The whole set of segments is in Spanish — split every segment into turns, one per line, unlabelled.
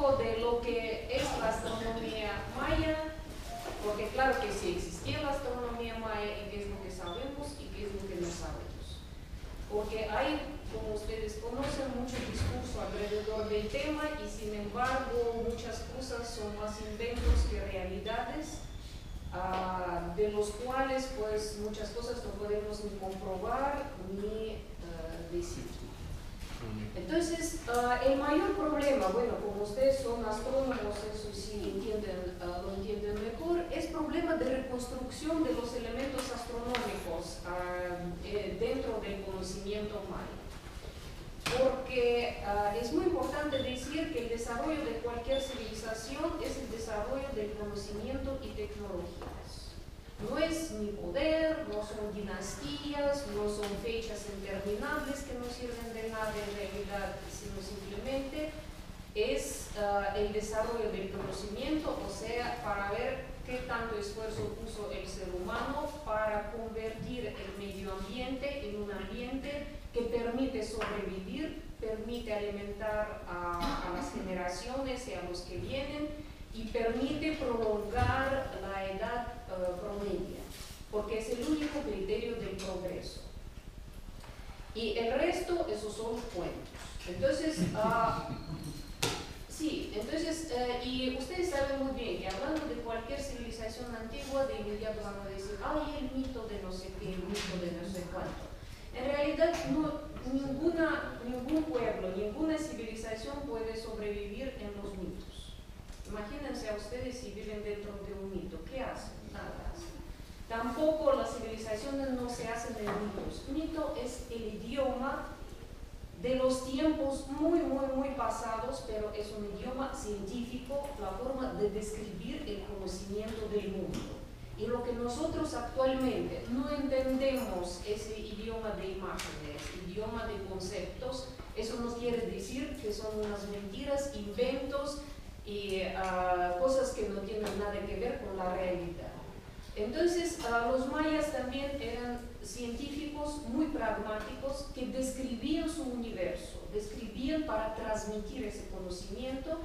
poco de lo que es la astronomía maya, porque claro que sí existía la astronomía maya y qué es lo que sabemos y qué es lo que no sabemos. Porque hay, como ustedes conocen, mucho discurso alrededor del tema y sin embargo muchas cosas son más inventos que realidades, de los cuales pues muchas cosas no podemos ni comprobar ni decir. Entonces, el mayor problema, bueno, como ustedes son astrónomos, eso sí lo entienden mejor, es problema de reconstrucción de los elementos astronómicos dentro del conocimiento maya. Porque es muy importante decir que el desarrollo de cualquier civilización es el desarrollo del conocimiento y tecnologías. No es ni poder, no son dinastías, no son fechas interminables que no sirven de nada en realidad, sino simplemente es el desarrollo del conocimiento, o sea, para ver qué tanto esfuerzo puso el ser humano para convertir el medio ambiente en un ambiente que permite sobrevivir, permite alimentar a las generaciones y a los que vienen y permite prolongar la edad promedia, porque es el único criterio del progreso. Y el resto, esos son cuentos. Entonces, sí, entonces, y ustedes saben muy bien que hablando de cualquier civilización antigua, de inmediato van a decir, ay, el mito de no sé qué, el mito de no sé cuánto. En realidad, ningún pueblo, ninguna civilización puede sobrevivir en los mitos. Imagínense a ustedes si viven dentro de un mito, ¿qué hacen? Nada hacen. Tampoco las civilizaciones no se hacen de mitos. Mito es el idioma de los tiempos muy pasados, pero es un idioma científico, la forma de describir el conocimiento del mundo. Y lo que nosotros actualmente no entendemos ese idioma de imágenes, idioma de conceptos, eso nos quiere decir que son unas mentiras, inventos y cosas que no tienen nada que ver con la realidad. Entonces, los mayas también eran científicos muy pragmáticos que describían su universo, describían para transmitir ese conocimiento,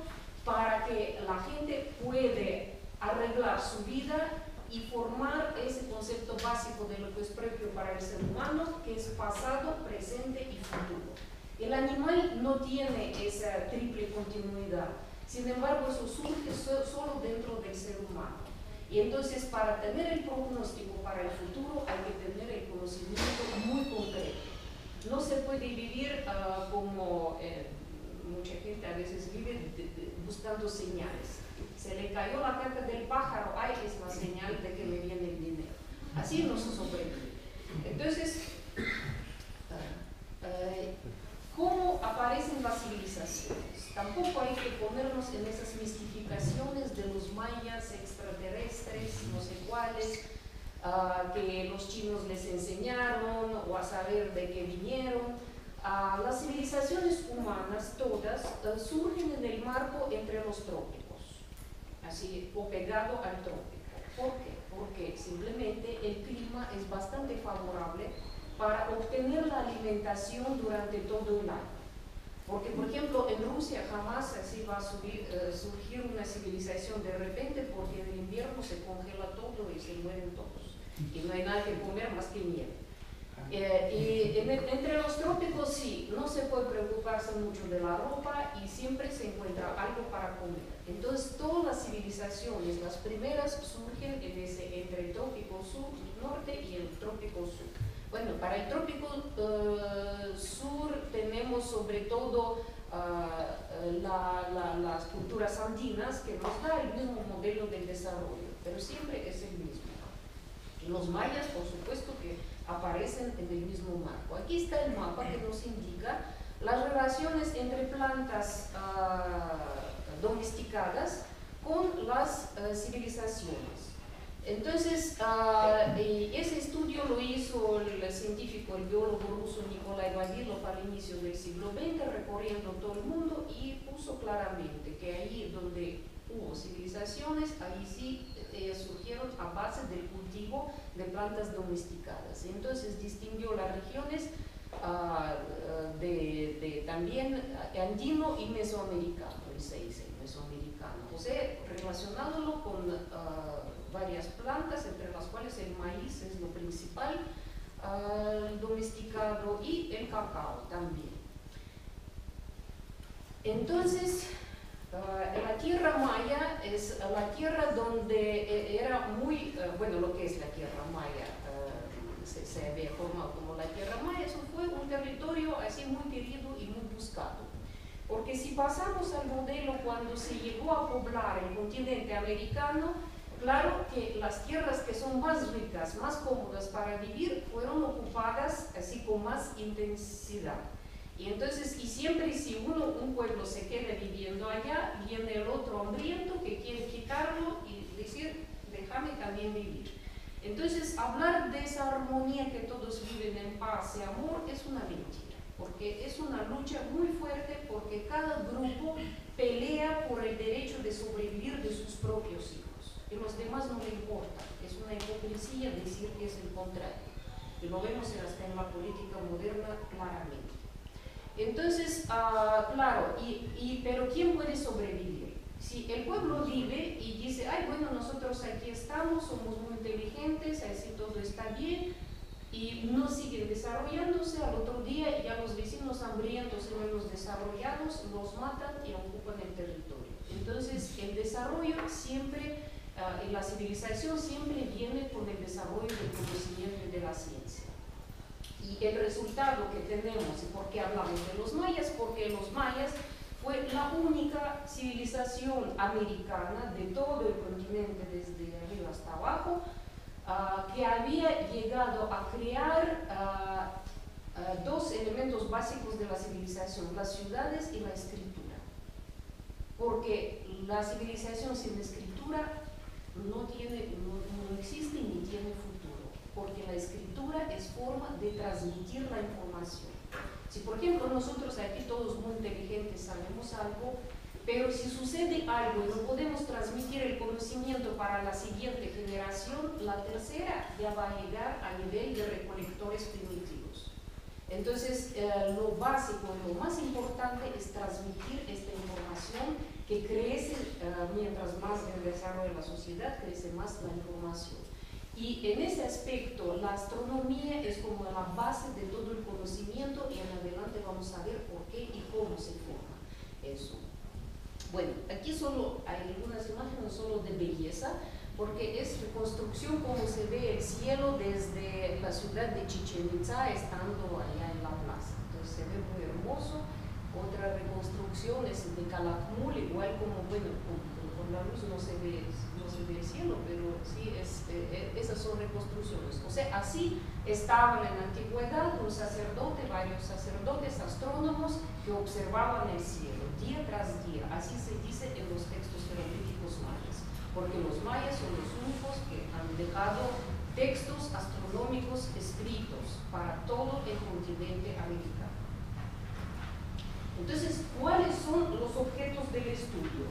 para que la gente puede arreglar su vida y formar ese concepto básico de lo que es propio para el ser humano, que es pasado, presente y futuro. El animal no tiene esa triple continuidad, sin embargo eso surge solo dentro del ser humano. Y entonces para tener el pronóstico para el futuro hay que tener el conocimiento muy concreto. No se puede vivir como mucha gente a veces vive buscando señales. Se le cayó la caca del pájaro, ay, es la señal de que me viene el dinero. Así no se sobrevive. Entonces, ¿cómo aparecen las civilizaciones? Tampoco hay que ponernos en esas mistificaciones de los mayas extraterrestres, no sé cuáles, que los chinos les enseñaron o a saber de qué vinieron. Las civilizaciones humanas todas surgen en el marco entre los trópicos, así, o pegado al trópico. ¿Por qué? Porque simplemente el clima es bastante favorable para obtener la alimentación durante todo el año. Porque, por ejemplo, en Rusia jamás así va a surgir una civilización de repente, porque en el invierno se congela todo y se mueren todos. Y no hay nada que comer más que nieve. Entre los trópicos sí, no se puede preocuparse mucho de la ropa y siempre se encuentra algo para comer. Entonces todas las civilizaciones, las primeras surgen entre el trópico norte y el trópico sur. Bueno, para el trópico sur tenemos sobre todo las culturas andinas que nos da el mismo modelo de desarrollo, pero siempre es el mismo. Los mayas, por supuesto, que aparecen en el mismo marco. Aquí está el mapa que nos indica las relaciones entre plantas domesticadas con las civilizaciones. Entonces, ese estudio lo hizo el científico, el biólogo ruso Nikolai Vavilov al inicio del siglo XX, recorriendo todo el mundo y puso claramente que ahí donde hubo civilizaciones, ahí sí surgieron a base del cultivo de plantas domesticadas. Entonces distinguió las regiones también andino y mesoamericano, y se dice mesoamericano, o sea, relacionándolo con varias plantas, entre las cuales el maíz es lo principal, domesticado, y el cacao también. Entonces, la tierra maya es la tierra donde era muy, bueno, lo que es la tierra maya, se había formado como la tierra maya, eso fue un territorio así muy querido y muy buscado. Porque si pasamos al modelo cuando se llegó a poblar el continente americano, claro que las tierras que son más ricas, más cómodas para vivir, fueron ocupadas así con más intensidad. Y entonces, y siempre si un pueblo se queda viviendo allá, viene el otro hambriento que quiere quitarlo y decir, déjame también vivir. Entonces, hablar de esa armonía que todos viven en paz y amor es una mentira, porque es una lucha muy fuerte, porque cada grupo pelea por el derecho de sobrevivir de sus propios hijos. Y los demás no le importa. Es una hipocresía decir que es el contrario. Y lo vemos hasta en la política moderna claramente. Entonces, claro, pero ¿quién puede sobrevivir? Si el pueblo vive y dice, ay, bueno, nosotros aquí estamos, somos muy inteligentes, así todo está bien, y no siguen desarrollándose, al otro día ya los vecinos hambrientos y menos desarrollados los matan y ocupan el territorio. Entonces, el desarrollo siempre, y la civilización siempre viene con el desarrollo del conocimiento y de la ciencia. Y el resultado que tenemos, y por qué hablamos de los mayas, porque los mayas fue la única civilización americana de todo el continente, desde arriba hasta abajo, que había llegado a crear dos elementos básicos de la civilización, las ciudades y la escritura. Porque la civilización sin escritura no existe ni tiene futuro, porque la escritura es forma de transmitir la información. Si por ejemplo nosotros aquí todos muy inteligentes sabemos algo, pero si sucede algo y no podemos transmitir el conocimiento para la siguiente generación, la tercera ya va a llegar a nivel de recolectores primitivos. Entonces, lo básico y lo más importante es transmitir esta información que crece, mientras más desarrolla la sociedad, crece más la información. Y en ese aspecto, la astronomía es como la base de todo el conocimiento, y en adelante vamos a ver por qué y cómo se forma eso. Bueno, aquí solo hay algunas imágenes solo de belleza, porque es reconstrucción como se ve el cielo desde la ciudad de Chichén Itzá, estando allá en la plaza. Entonces se ve muy hermoso. Otra reconstrucción es de Calakmul, igual como, bueno, con la luz no se ve el cielo, pero sí, esas son reconstrucciones. O sea, así estaban en la antigüedad un sacerdote, varios sacerdotes, astrónomos, que observaban el cielo día tras día. Así se dice en los textos jeroglíficos mayas, porque los mayas son los únicos que han dejado textos astronómicos escritos para todo el continente americano. Entonces, ¿cuáles son los objetos del estudio?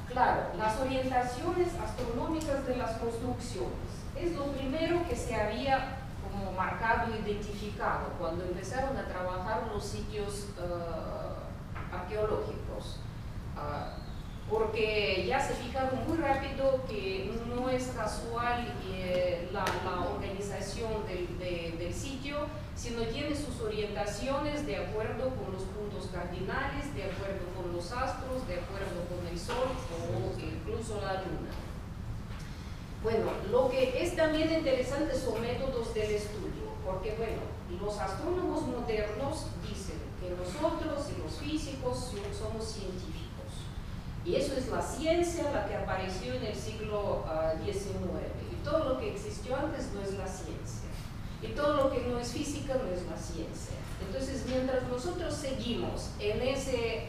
Claro, las orientaciones astronómicas de las construcciones. Es lo primero que se había como marcado, identificado, cuando empezaron a trabajar los sitios arqueológicos. Porque ya se fijaron muy rápido que no es casual la organización del sitio, sino tiene sus orientaciones de acuerdo con los puntos cardinales, de acuerdo con los astros, de acuerdo con el sol o incluso la luna. Bueno, lo que es también interesante son métodos del estudio, porque bueno, los astrónomos modernos dicen que nosotros y los físicos somos científicos. Y eso es la ciencia, la que apareció en el siglo XIX. Y todo lo que existió antes no es la ciencia. Y todo lo que no es física no es la ciencia. Entonces, mientras nosotros seguimos en ese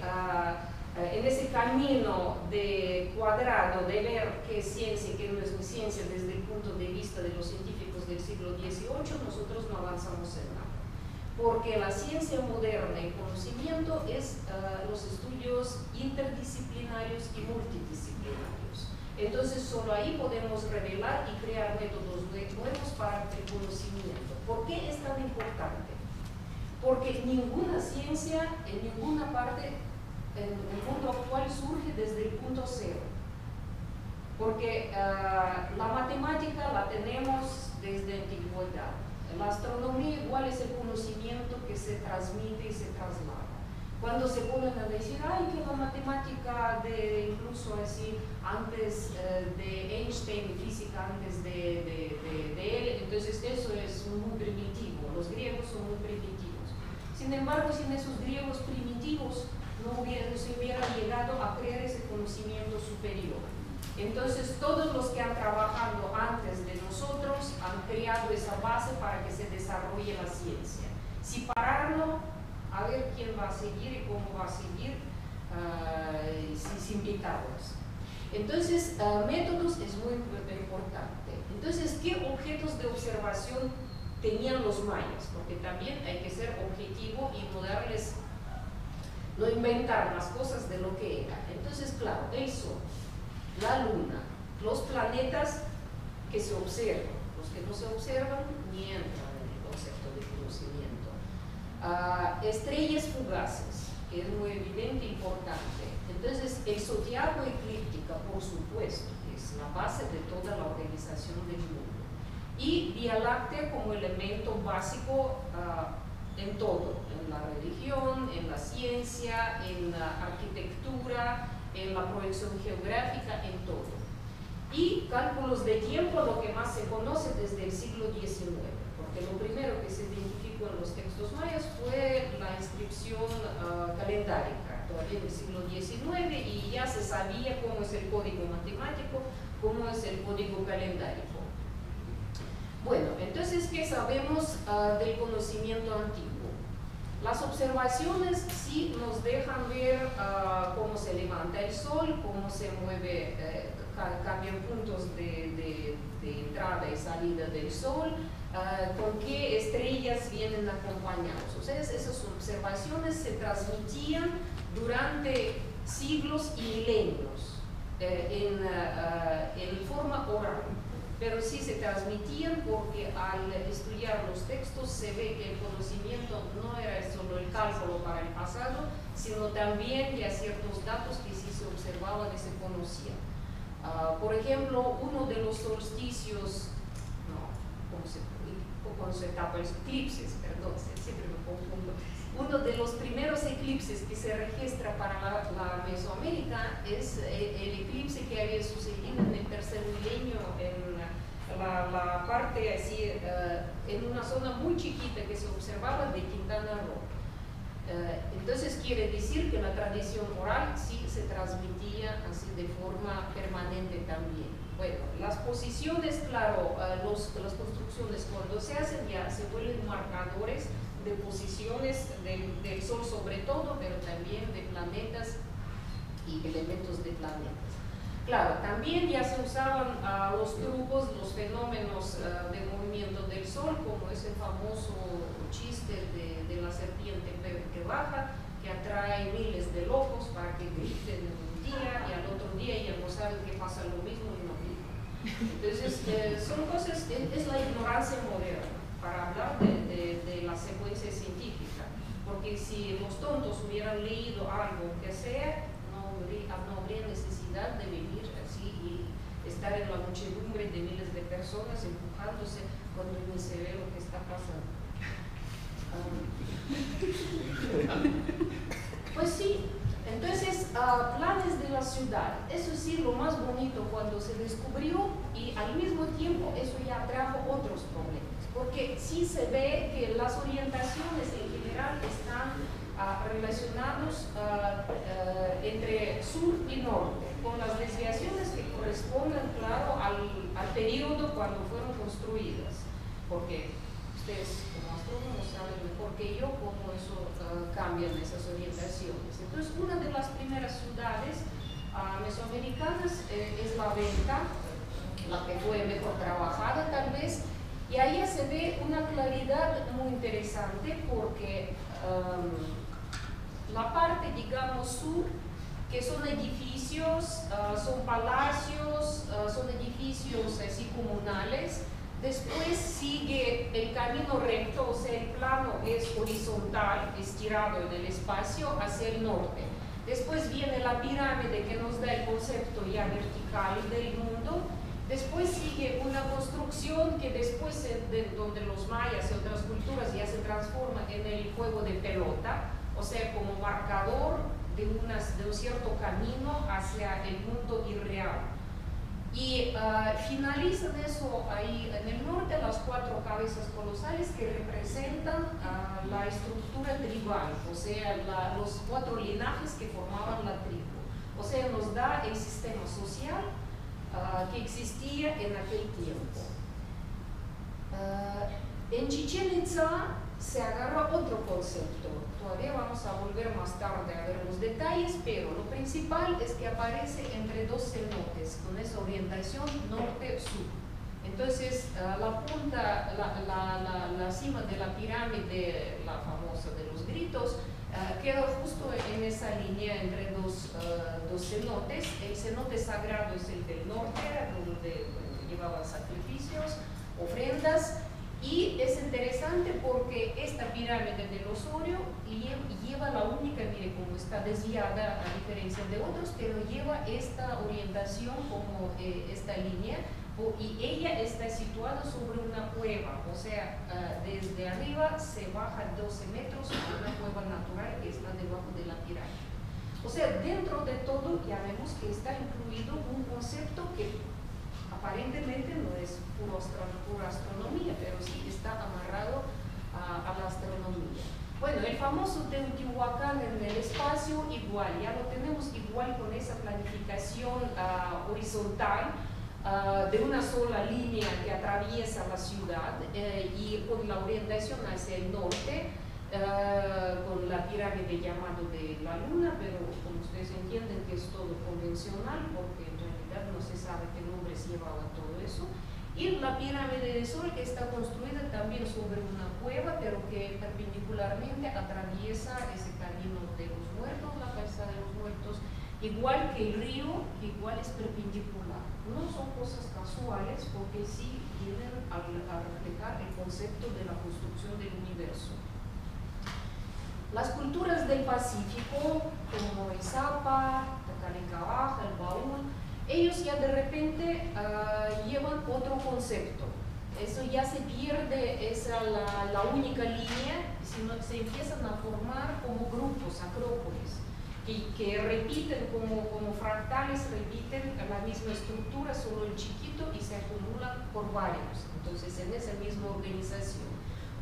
camino de cuadrado, de ver qué es ciencia y qué no es ciencia desde el punto de vista de los científicos del siglo XVIII, nosotros no avanzamos en nada. Porque la ciencia moderna y conocimiento es los estudios interdisciplinarios y multidisciplinarios. Entonces solo ahí podemos revelar y crear métodos nuevos para el conocimiento. ¿Por qué es tan importante? Porque ninguna ciencia en ninguna parte en el mundo actual surge desde el punto cero. Porque la matemática la tenemos desde antigüedad. La astronomía igual es el conocimiento que se transmite y se traslada. Cuando se ponen a decir, ay, que la matemática incluso así, antes de Einstein, física antes de él, entonces eso es muy primitivo, los griegos son muy primitivos. Sin embargo, sin esos griegos primitivos no se hubiera llegado a crear ese conocimiento superior. Entonces, todos los que han trabajado antes de nosotros han creado esa base para que se desarrolle la ciencia. Si pararlo, a ver quién va a seguir y cómo va a seguir sin Pitágoras. Entonces, métodos es muy importante. Entonces, ¿qué objetos de observación tenían los mayas? Porque también hay que ser objetivo y no inventar las cosas de lo que era. Entonces, claro, el Sol, la Luna, los planetas que se observan, los que no se observan ni entran en el concepto de conocimiento. Estrellas fugaces, que es muy evidente e importante. Entonces, el zodiaco eclíptica, por supuesto, que es la base de toda la organización del mundo. Y Vía Láctea como elemento básico en todo, en la religión, en la ciencia, en la arquitectura, en la proyección geográfica, en todo. Y cálculos de tiempo, lo que más se conoce desde el siglo XIX, porque lo primero que se identificó en los textos mayas fue la inscripción calendárica, todavía en el siglo XIX, y ya se sabía cómo es el código matemático, cómo es el código calendárico. Bueno, entonces, ¿qué sabemos del conocimiento antiguo? Las observaciones sí nos dejan ver cómo se levanta el sol, cómo se mueve, cambian puntos de entrada y salida del sol, con qué estrellas vienen acompañados. O sea, esas observaciones se transmitían durante siglos y milenios en forma oral. Pero sí se transmitían porque al estudiar los textos se ve que el conocimiento no era solo el cálculo para el pasado, sino también ya ciertos datos que sí se observaban y se conocían. Por ejemplo, uno de los solsticios, ¿cómo se tapa? Eclipses, perdón, siempre me confundo. Uno de los primeros eclipses que se registra para la Mesoamérica es el eclipse que había sucedido en el tercer milenio en la parte así, en una zona muy chiquita que se observaba de Quintana Roo. Entonces quiere decir que la tradición oral sí se transmitía así de forma permanente también. Bueno, las posiciones, claro, las construcciones cuando se hacen ya se vuelven marcadores de posiciones del Sol sobre todo, pero también de planetas y elementos de planetas. Claro, también ya se usaban los trucos, los fenómenos de movimiento del Sol, como ese famoso chiste de la serpiente que baja, que atrae miles de locos para que griten un día y al otro día ya no saben que pasa lo mismo y no mismo. Entonces, son cosas, es la ignorancia moderna para hablar de la secuencia científica, porque si los tontos hubieran leído algo que sea, no habría necesidad de venir así y estar en la muchedumbre de miles de personas empujándose cuando ni se ve lo que está pasando. Pues sí, entonces planes de la ciudad, eso sí, lo más bonito cuando se descubrió, y al mismo tiempo eso ya trajo otros problemas, porque sí se ve que las orientaciones en general están relacionados entre sur y norte, con las desviaciones que corresponden, claro, al periodo cuando fueron construidas, porque ustedes como astrónomos saben mejor que yo cómo eso cambian esas orientaciones. Entonces, una de las primeras ciudades mesoamericanas es la Venta, la que fue mejor trabajada tal vez, y ahí se ve una claridad muy interesante porque la parte, digamos, sur que son edificios, son palacios, son edificios así comunales. Después sigue el camino recto, o sea, el plano es horizontal, estirado en el espacio hacia el norte. Después viene la pirámide que nos da el concepto ya vertical del mundo. Después sigue una construcción que después, donde los mayas y otras culturas ya se transforma en el juego de pelota, o sea, como marcador de un cierto camino hacia el mundo irreal. Y finalizan eso ahí en el norte, las 4 cabezas colosales que representan la estructura tribal, o sea, los 4 linajes que formaban la tribu. O sea, nos da el sistema social que existía en aquel tiempo. En Chichén Itzá se agarra otro concepto. Todavía vamos a volver más tarde a ver los detalles, pero lo principal es que aparece entre 2 cenotes con esa orientación norte-sur. Entonces, la punta, la cima de la pirámide, la famosa de los gritos, queda justo en esa línea entre dos cenotes. El cenote sagrado es el del norte, donde llevaban sacrificios, ofrendas. Y es interesante porque esta pirámide del Osorio lleva la única, mire cómo está desviada a diferencia de otros, pero lleva esta orientación como esta línea, y ella está situada sobre una cueva, o sea, desde arriba se baja 12 metros a una cueva natural que está debajo de la pirámide. O sea, dentro de todo ya vemos que está incluido un concepto que aparentemente no es pura astronomía, pero sí está amarrado a la astronomía. Bueno, el famoso Teotihuacán en el espacio, igual, ya lo tenemos igual con esa planificación horizontal, de una sola línea que atraviesa la ciudad y con la orientación hacia el norte, con la pirámide llamada de la luna, pero como ustedes entienden que es todo convencional, porque en realidad no se sabe qué nombres llevaba todo eso. Y la pirámide del Sol, que está construida también sobre una cueva, pero que perpendicularmente atraviesa ese camino de los muertos, la calzada de los muertos, igual que el río, que igual es perpendicular. No son cosas casuales, porque sí vienen a reflejar el concepto de la construcción del universo. Las culturas del Pacífico, como el Zapa, Tacanecabaja, el Baúl, ellos ya de repente llevan otro concepto. Eso ya se pierde, esa la única línea, sino se empiezan a formar como grupos, acrópolis, que repiten como fractales, repiten la misma estructura, solo el chiquito, y se acumulan por varios, entonces en esa misma organización.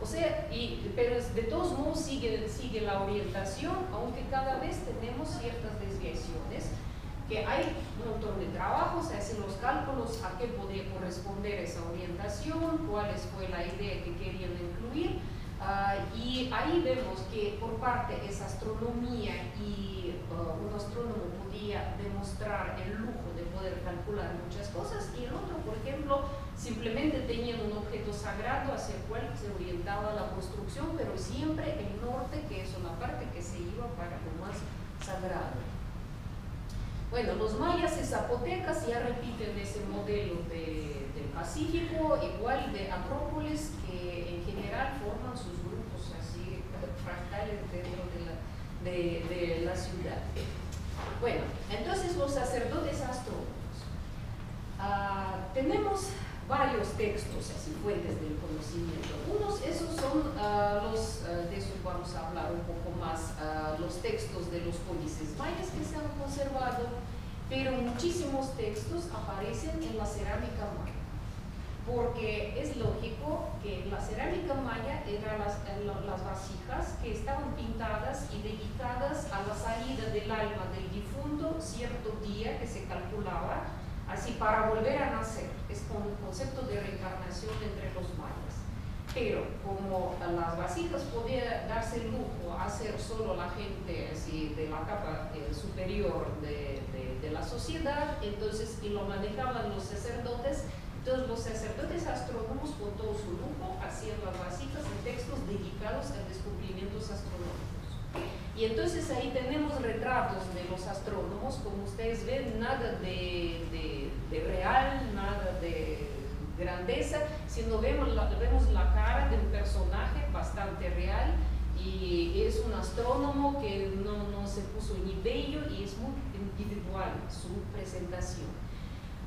O sea, pero de todos modos sigue la orientación, aunque cada vez tenemos ciertas desviaciones, que hay un montón de trabajos, se hacen los cálculos a qué podría corresponder esa orientación, cuál fue la idea que querían incluir, y ahí vemos que por parte esa astronomía y un astrónomo podía demostrar el lujo de poder calcular muchas cosas, y el otro, por ejemplo, simplemente tenían un objeto sagrado hacia el cual se orientaba la construcción, pero siempre el norte, que es una parte que se iba para lo más sagrado. Bueno, los mayas y zapotecas ya repiten ese modelo del Pacífico, igual de acrópolis, que en general forman sus grupos así fractales dentro de la ciudad. Bueno, entonces los sacerdotes astrónomos. Tenemos varios textos, así, fuentes del conocimiento. Esos son de eso vamos a hablar un poco más, los textos de los códices mayas que se han conservado, pero muchísimos textos aparecen en la cerámica maya, porque es lógico que la cerámica maya eran las vasijas que estaban pintadas y dedicadas a la salida del alma del difunto cierto día que se calculaba, así para volver a nacer. Es como un concepto de reencarnación entre los mayas. Pero como las vasijas podía darse el lujo a hacer solo la gente así, de la capa superior de la sociedad, entonces, y lo manejaban los sacerdotes, entonces los sacerdotes astrónomos con todo su lujo hacían las vasijas en textos dedicados a descubrimientos astronómicos. Y entonces ahí tenemos retratos de los astrónomos, como ustedes ven, nada de real, nada de grandeza, sino vemos la cara de un personaje bastante real, y es un astrónomo que no se puso ni bello y es muy individual su presentación.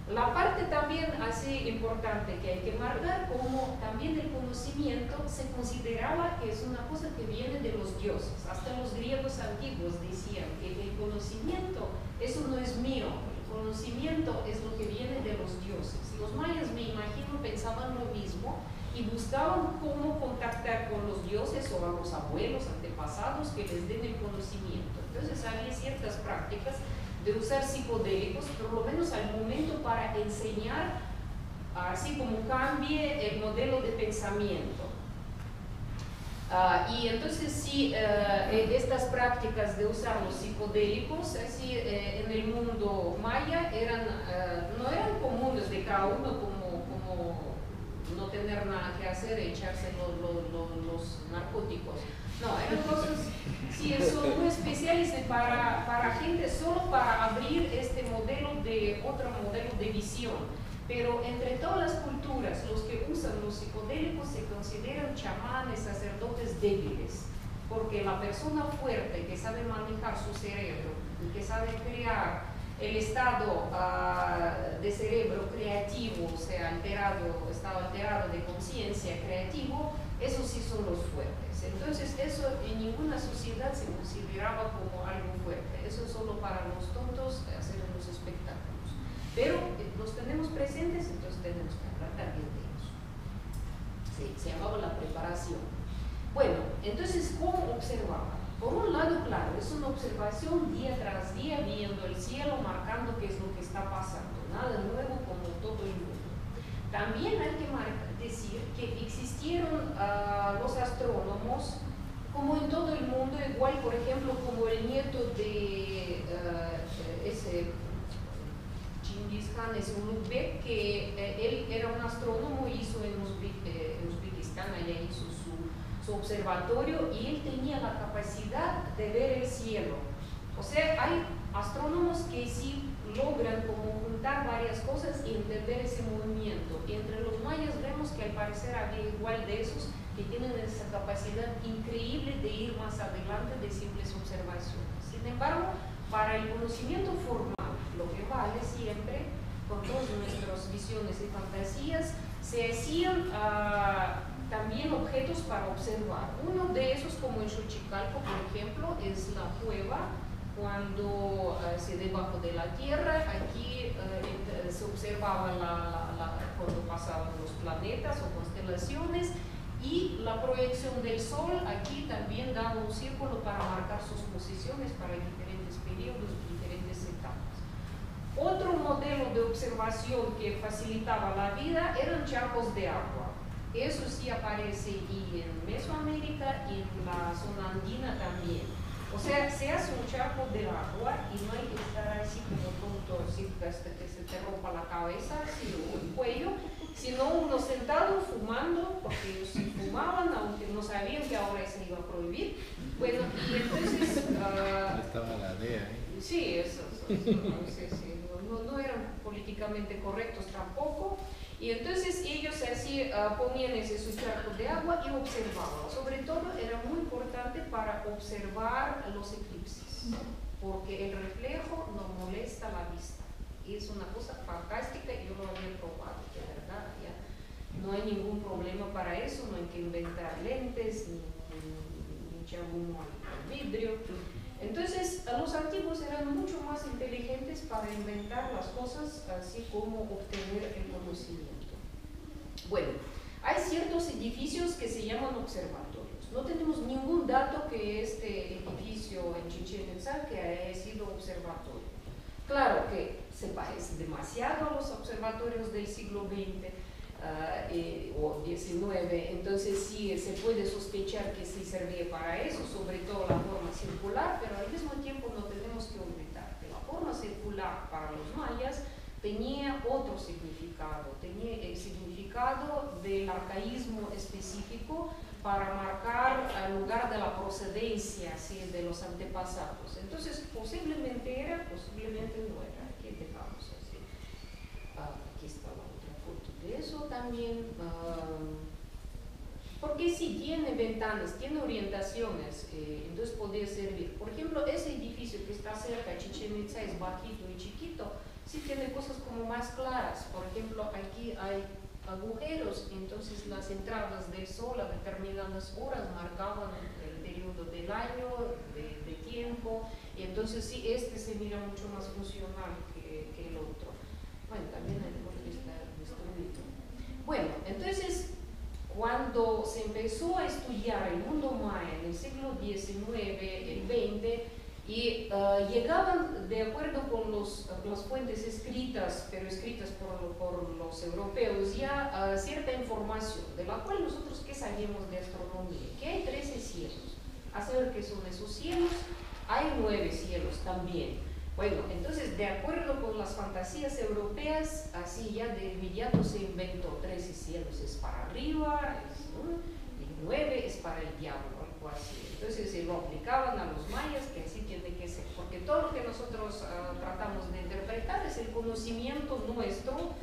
La parte también así importante que hay que marcar, como también el conocimiento se consideraba que es una cosa que viene de los dioses. Hasta los griegos antiguos decían que el conocimiento, eso no es mío, el conocimiento es lo que viene de los dioses. Los mayas, me imagino, pensaban lo mismo y buscaban cómo contactar con los dioses o a los abuelos, antepasados, que les den el conocimiento. Entonces había ciertas prácticas de usar psicodélicos, por lo menos al momento, para enseñar, así como cambie el modelo de pensamiento. Y entonces sí, estas prácticas de usar los psicodélicos así, en el mundo maya no eran comunes de cada uno, como no tener nada que hacer, echarse los narcóticos. No, eran cosas, sí, son muy especiales para gente, solo para abrir otro modelo de visión. Pero entre todas las culturas, los que usan los psicodélicos se consideran chamanes, sacerdotes débiles, porque la persona fuerte que sabe manejar su cerebro, que sabe crear el estado de cerebro creativo, o sea, estado alterado de conciencia creativo, esos sí son los fuertes. Entonces eso en ninguna sociedad se consideraba como algo fuerte, eso es solo para los tontos hacer los espectáculos. Pero los tenemos presentes, entonces tenemos que hablar también de ellos. Sí, se llamaba la preparación. Bueno, entonces, ¿cómo observaban? Por un lado, claro, es una observación día tras día, viendo el cielo, marcando qué es lo que está pasando, nada nuevo como todo el mundo. También hay que decir que existieron los astrónomos, como en todo el mundo, igual, por ejemplo, como el nieto de ese Chingis Khan, ese Ulugh-Bek, que él era un astrónomo, hizo en Uzbekistán, allá hizo su observatorio, y él tenía la capacidad de ver el cielo. O sea, hay astrónomos que sí logran como juntar varias cosas y entender ese movimiento. Y entre los mayas vemos que al parecer había igual de esos que tienen esa capacidad increíble de ir más adelante de simples observaciones. Sin embargo, para el conocimiento formal, lo que vale siempre, con todas nuestras visiones y fantasías, se hacían también objetos para observar. Uno de esos, como en Xochicalco, por ejemplo, es la cueva, cuando debajo de la tierra, aquí se observaba cuando pasaban los planetas o constelaciones, y la proyección del sol aquí también daba un círculo para marcar sus posiciones para diferentes periodos, diferentes etapas. Otro modelo de observación que facilitaba la vida eran charcos de agua. Eso sí aparece y en Mesoamérica y en la zona andina también. O sea, se hace un charco de agua y no hay que estar así como tonto, así hasta que se te rompa la cabeza, así, o el cuello, sino uno sentado fumando, porque ellos sí fumaban, aunque no sabían que ahora se iba a prohibir. Bueno, y entonces...
Estaba la DEA, ¿eh?
Sí, eso no eran políticamente correctos tampoco. Y entonces ellos así ponían ese su charco de agua y observaban. Sobre todo era muy importante para observar los eclipses, porque el reflejo no molesta la vista. Y es una cosa fantástica, yo lo había probado, de verdad, ya no hay ningún problema para eso, no hay que inventar lentes, ni echar humo al vidrio. Entonces, los antiguos eran mucho más inteligentes para inventar las cosas, así como obtener el conocimiento. Bueno, hay ciertos edificios que se llaman observatorios. No tenemos ningún dato que este edificio en Chichén Itzá que haya sido observatorio. Claro que se parece demasiado a los observatorios del siglo XX. O 19, entonces sí se puede sospechar que sí servía para eso, sobre todo la forma circular, pero al mismo tiempo no tenemos que olvidar que la forma circular para los mayas tenía otro significado, tenía el significado del arcaísmo específico para marcar el lugar de la procedencia, ¿sí?, de los antepasados. Entonces, posiblemente era, posiblemente no era. Aquí dejamos así. Aquí está la otra foto de eso también. Porque sí, tiene ventanas, tiene orientaciones, entonces podría servir. Por ejemplo, ese edificio que está cerca, Chichén Itzá, es bajito y chiquito, sí tiene cosas como más claras. Por ejemplo, aquí hay agujeros, entonces las entradas del sol a determinadas horas marcaban el periodo del año, de tiempo, y entonces sí, este se mira mucho más funcional que el otro. Bueno, también el otro está destruido. Bueno, entonces, cuando se empezó a estudiar el mundo maya en el siglo XIX, el XX, y llegaban, de acuerdo con las fuentes escritas, pero escritas por los europeos, ya cierta información, de la cual nosotros, ¿qué sabíamos de astronomía? Que hay 13 cielos. A saber qué son esos cielos, hay 9 cielos también. Bueno, entonces, de acuerdo con las fantasías europeas, así ya de inmediato se inventó 13 cielos es para arriba, y 9 es para el diablo, algo así. Entonces se lo aplicaban a los mayas, que así tiene que ser, porque todo lo que nosotros tratamos de interpretar es el conocimiento nuestro,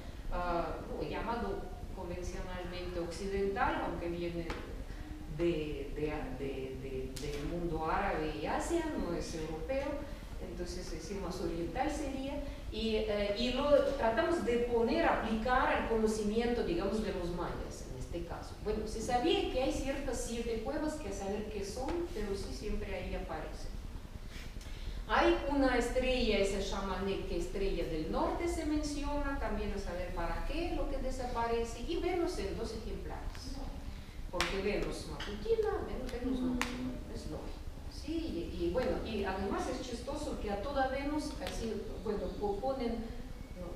llamado convencionalmente occidental, aunque viene del mundo árabe y Asia, no es europeo. Entonces, decir más oriental sería, y lo tratamos de poner, aplicar al conocimiento, digamos, de los mayas, en este caso. Bueno, se sabía que hay ciertas 7 cuevas que a saber qué son, pero sí siempre ahí aparecen. Hay una estrella, esa Shamanek, que estrella del norte se menciona, también a saber para qué lo que desaparece, y Venus en 2 ejemplares, porque Venus matutina, Venus nocturna, es lógico. Sí, y bueno, y además es chistoso que a toda Venus, así, bueno, ponen,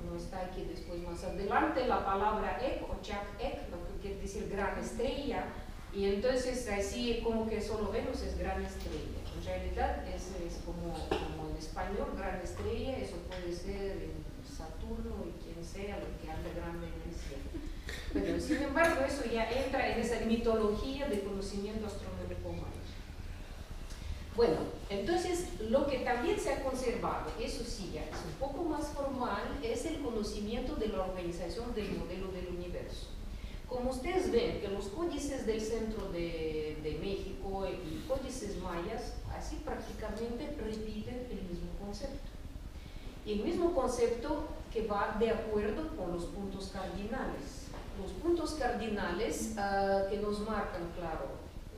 no está aquí después más adelante, la palabra ek o chak ek, lo que quiere decir gran estrella, y entonces así como que solo Venus es gran estrella. En realidad es como en español, gran estrella, eso puede ser Saturno y quien sea, lo que anda grande en el cielo. Pero sin embargo, eso ya entra en esa mitología de conocimiento astronómico humano. Bueno, entonces lo que también se ha conservado, eso sí ya es un poco más formal, es el conocimiento de la organización del modelo del universo. Como ustedes ven que los códices del centro de México y códices mayas, así prácticamente repiten el mismo concepto. Y el mismo concepto que va de acuerdo con los puntos cardinales. Los puntos cardinales que nos marcan, claro,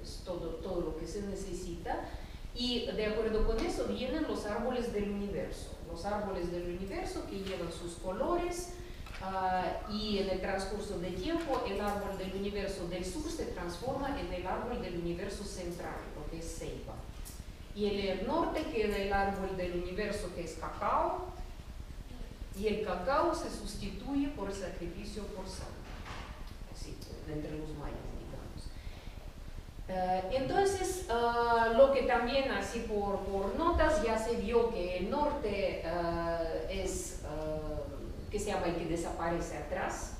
es todo lo que se necesita. Y de acuerdo con eso vienen los árboles del universo. Los árboles del universo que llevan sus colores y en el transcurso del tiempo el árbol del universo del sur se transforma en el árbol del universo central, lo que es ceiba. Y en el norte queda el árbol del universo que es cacao, y el cacao se sustituye por el sacrificio por sangre, así, entre los mayas. Entonces, lo que también así por notas ya se vio que el norte es, que se llama el que desaparece atrás,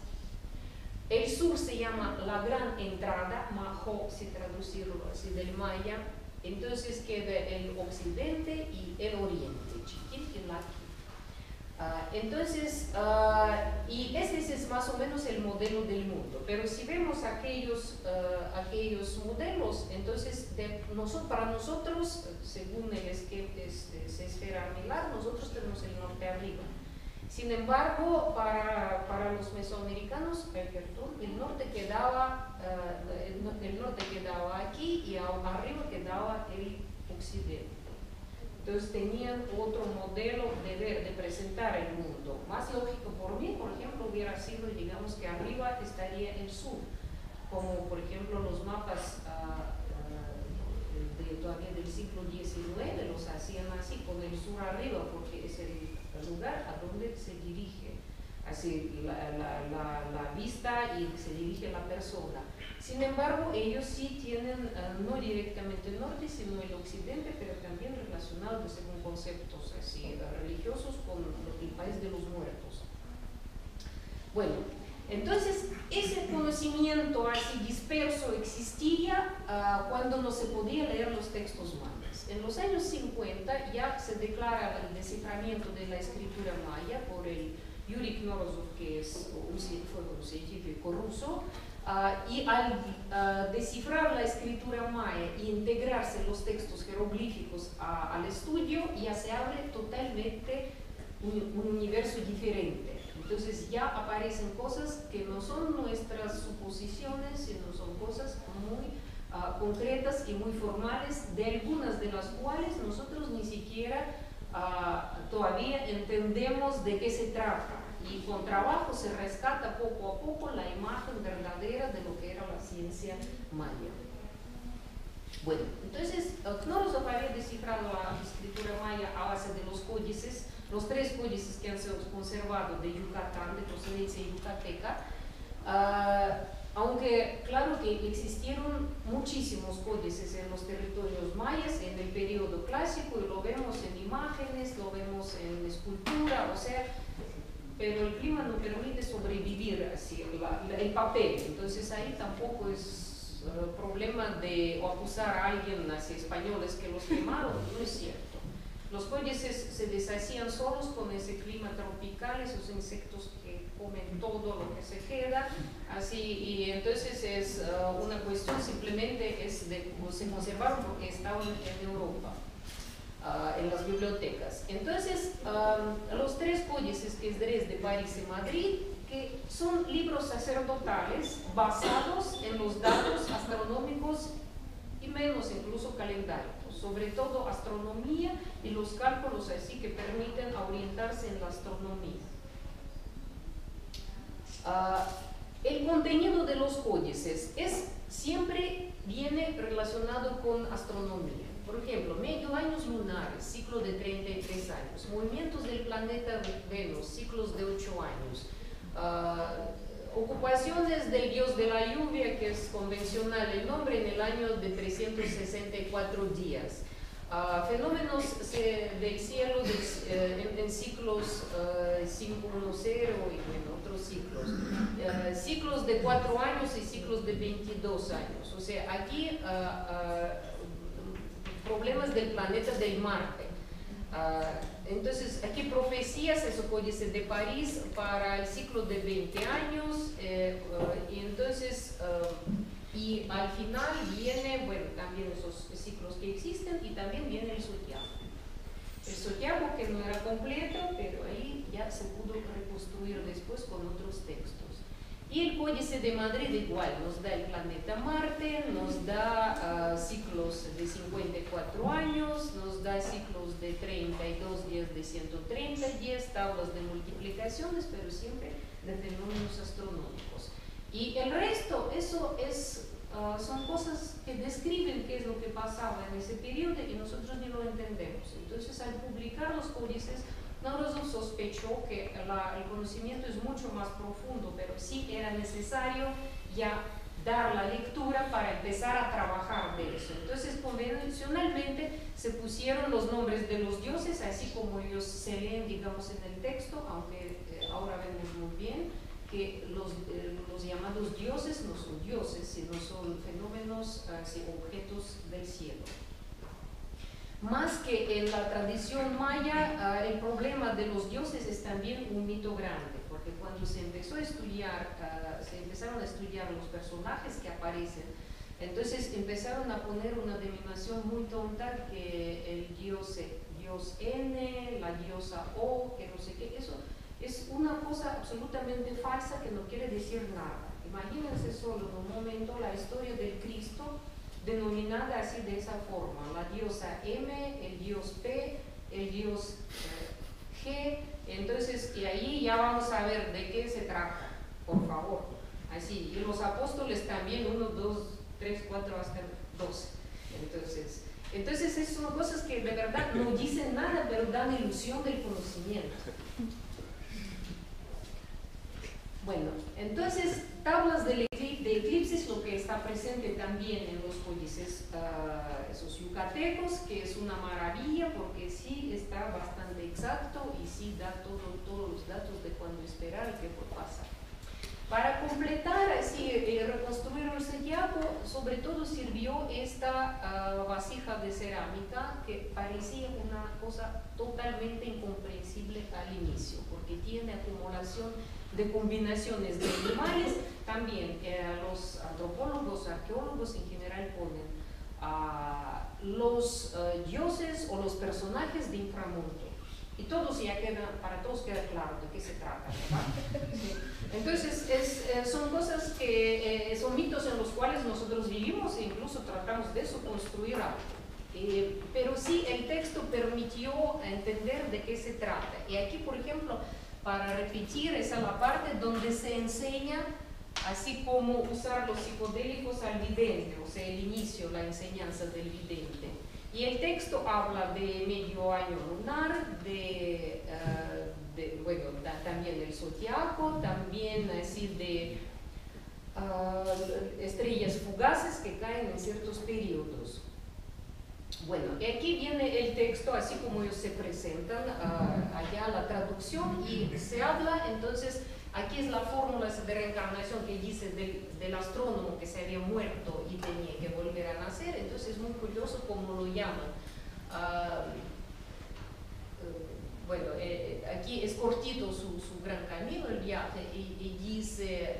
el sur se llama la gran entrada, Majo, si traducirlo así del maya, entonces queda el occidente y el oriente, Chiquit y Laki. Entonces, y ese es más o menos el modelo del mundo, pero si vemos aquellos modelos, entonces para nosotros, según el esfera armilar, nosotros tenemos el norte arriba. Sin embargo, para los mesoamericanos, el norte quedaba aquí y arriba quedaba el occidente. Entonces tenían otro modelo de presentar el mundo. Más lógico por mí, por ejemplo, hubiera sido, digamos, que arriba estaría el sur, como por ejemplo los mapas todavía del siglo XIX los hacían así, con el sur arriba, porque es el lugar a donde se dirige así la vista y se dirige la persona. Sin embargo, ellos sí tienen no directamente el norte, sino el occidente, pero también relacionados según conceptos así religiosos con el país de los muertos. Bueno, entonces ese conocimiento así disperso existía cuando no se podía leer los textos mayas. En los años 50 ya se declara el desciframiento de la escritura maya por el Yuri Knorozov, que fue un científico ruso, y al descifrar la escritura maya e integrarse los textos jeroglíficos al estudio, ya se abre totalmente un universo diferente. Entonces ya aparecen cosas que no son nuestras suposiciones, sino son cosas muy concretas y muy formales, de algunas de las cuales nosotros ni siquiera todavía entendemos de qué se trata, y con trabajo se rescata poco a poco la imagen verdadera de lo que era la ciencia maya. Bueno, entonces Knorozov había descifrado la escritura maya a base de los códices, los 3 códices que han sido conservados de Yucatán, de procedencia yucateca, aunque claro que existieron muchísimos códices en los territorios mayas en el periodo clásico, y lo vemos en imágenes, lo vemos en escultura, o sea, pero el clima no permite sobrevivir así, el papel, entonces ahí tampoco es problema de acusar a alguien, así españoles, que los quemaron, no es cierto. Los códices se deshacían solos con ese clima tropical, esos insectos que comen todo lo que se queda, así, y entonces es una cuestión simplemente se conservaron porque estaban en Europa, en las bibliotecas. Entonces, los 3 códices, que es Dresde, París y Madrid, que son libros sacerdotales basados en los datos astronómicos y menos incluso calendáricos, sobre todo astronomía y los cálculos así que permiten orientarse en la astronomía. El contenido de los códices siempre viene relacionado con astronomía. Por ejemplo, medio años lunares, ciclo de 33 años, movimientos del planeta Venus, ciclos de 8 años, ocupaciones del dios de la lluvia, que es convencional el nombre, en el año de 364 días. Fenómenos del cielo en ciclos 510 y en otros ciclos. Ciclos de 4 años y ciclos de 22 años. O sea, aquí problemas del planeta del Marte. Entonces, aquí profecías, eso códice de París para el ciclo de 20 años, y entonces, y al final viene, bueno, también esos ciclos que existen, y también viene el zodiaco. El zodiaco que no era completo, pero ahí ya se pudo reconstruir después con otros textos. Y el códice de Madrid igual, nos da el planeta Marte, nos da ciclos de 54 años, nos da ciclos de 32 días de 130 días, tablas de multiplicaciones, pero siempre de fenómenos astronómicos. Y el resto, eso son cosas que describen qué es lo que pasaba en ese periodo y nosotros ni lo entendemos. Entonces, al publicar los códices, Knorozov sospechó que el conocimiento es mucho más profundo, pero sí era necesario ya dar la lectura para empezar a trabajar de eso. Entonces, convencionalmente se pusieron los nombres de los dioses, así como ellos se leen, digamos, en el texto, aunque ahora vemos muy bien que los llamados dioses no son dioses, sino son fenómenos, objetos del cielo. Más que en la tradición maya, el problema de los dioses es también un mito grande, porque cuando se empezó a estudiar, se empezaron a estudiar los personajes que aparecen, entonces empezaron a poner una denominación muy tonta, que el dios N, la diosa O, que no sé qué, eso es una cosa absolutamente falsa que no quiere decir nada. Imagínense solo en un momento la historia del Cristo, denominada así de esa forma, la diosa M, el dios P, el dios G, entonces, y ahí ya vamos a ver de qué se trata, por favor, así, y los apóstoles también, 1, 2, 3, 4, hasta 12, entonces esas son cosas que de verdad no dicen nada, pero dan ilusión del conocimiento. Bueno, entonces, tablas de eclipses, lo que está presente también en los códices esos yucatecos, que es una maravilla porque sí está bastante exacto y sí da todos los datos de cuándo esperar y qué puede pasar. Para completar, así, reconstruir el zodiaco, sobre todo sirvió esta vasija de cerámica que parecía una cosa totalmente incomprensible al inicio, porque tiene acumulación de combinaciones de animales. También los antropólogos, arqueólogos en general ponen los dioses o los personajes de inframundo. Y todos ya para todos queda claro de qué se trata, ¿verdad? Sí. Entonces, son cosas que son mitos en los cuales nosotros vivimos e incluso tratamos de eso, construir algo. Pero sí, el texto permitió entender de qué se trata. Y aquí, por ejemplo, para repetir, esa es la parte donde se enseña así como usar los psicodélicos al vidente, o sea, el inicio, la enseñanza del vidente. Y el texto habla de medio año lunar, bueno, también del zodiaco, también así de estrellas fugaces que caen en ciertos periodos. Bueno, y aquí viene el texto, así como ellos se presentan, allá la traducción, y se habla, entonces, aquí es la fórmula de reencarnación que dice del astrónomo que se había muerto y tenía que volver a nacer. Entonces es muy curioso cómo lo llaman. Bueno, aquí es cortito su gran camino, el viaje, y dice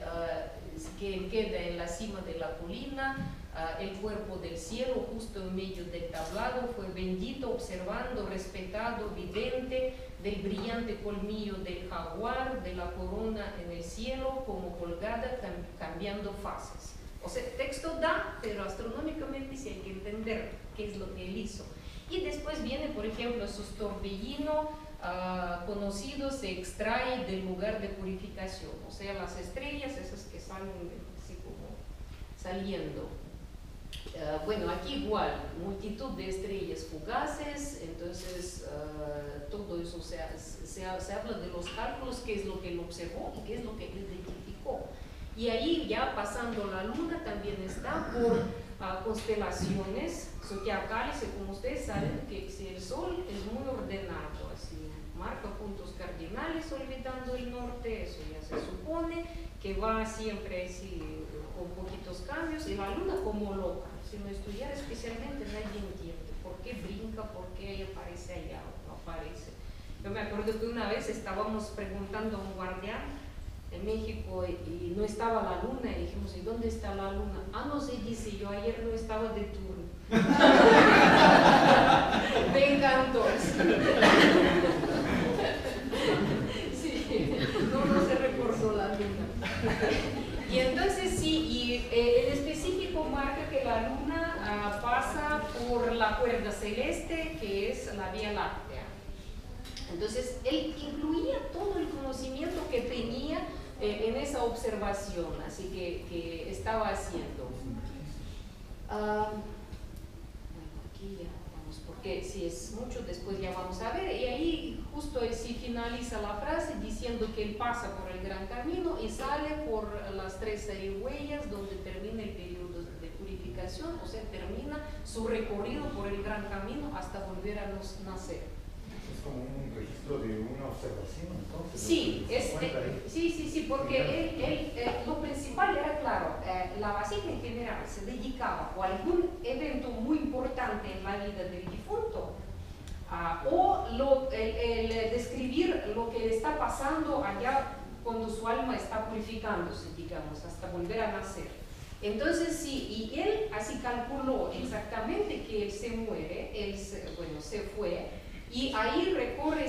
que queda en la cima de la colina, el cuerpo del cielo, justo en medio del tablado, fue bendito, observando, respetado, vidente, del brillante colmillo del jaguar, de la corona en el cielo, como colgada, cambiando fases. O sea, texto da, pero astronómicamente sí hay que entender qué es lo que él hizo. Y después viene, por ejemplo, esos torbellinos conocidos, se extrae del lugar de purificación, o sea, las estrellas, esas que salen así como saliendo. Bueno, aquí igual, multitud de estrellas fugaces, entonces todo eso se habla de los cálculos, qué es lo que él observó y qué es lo que él identificó. Y ahí ya pasando la luna también está por constelaciones zodiacales, y como ustedes saben que si el sol es muy ordenado, así marca puntos cardinales olvidando el norte, eso ya se supone que va siempre así con poquitos cambios, y la luna como loca. Si lo estudiara especialmente nadie entiende por qué brinca, por qué ella aparece allá o no aparece. Yo me acuerdo que una vez estábamos preguntando a un guardián en México y no estaba la luna, y dijimos, ¿y dónde está la luna? Ah, no sé, dice, yo ayer no estaba de turno. Me encantó. Sí, no se recordó la luna. Y entonces sí, y en específico marca que la luna pasa por la cuerda celeste, que es la Vía Láctea. Entonces él incluía todo el conocimiento que tenía en esa observación, así que estaba haciendo. Bueno, aquí ya vamos, porque si es mucho después ya vamos a ver, y ahí justo sí finaliza la frase diciendo que él pasa por el gran camino y sale por las 3 huellas donde termina el periodo de purificación, o sea, termina su recorrido por el gran camino hasta volver a nacer.
Es como un registro de una observación, entonces.
Sí, sí, porque lo principal era, claro, la vasija en general se dedicaba a algún evento muy importante en la vida del difunto, o el describir lo que está pasando allá cuando su alma está purificándose, digamos, hasta volver a nacer. Entonces sí, y él así calculó exactamente que él se muere, se fue, y ahí recorre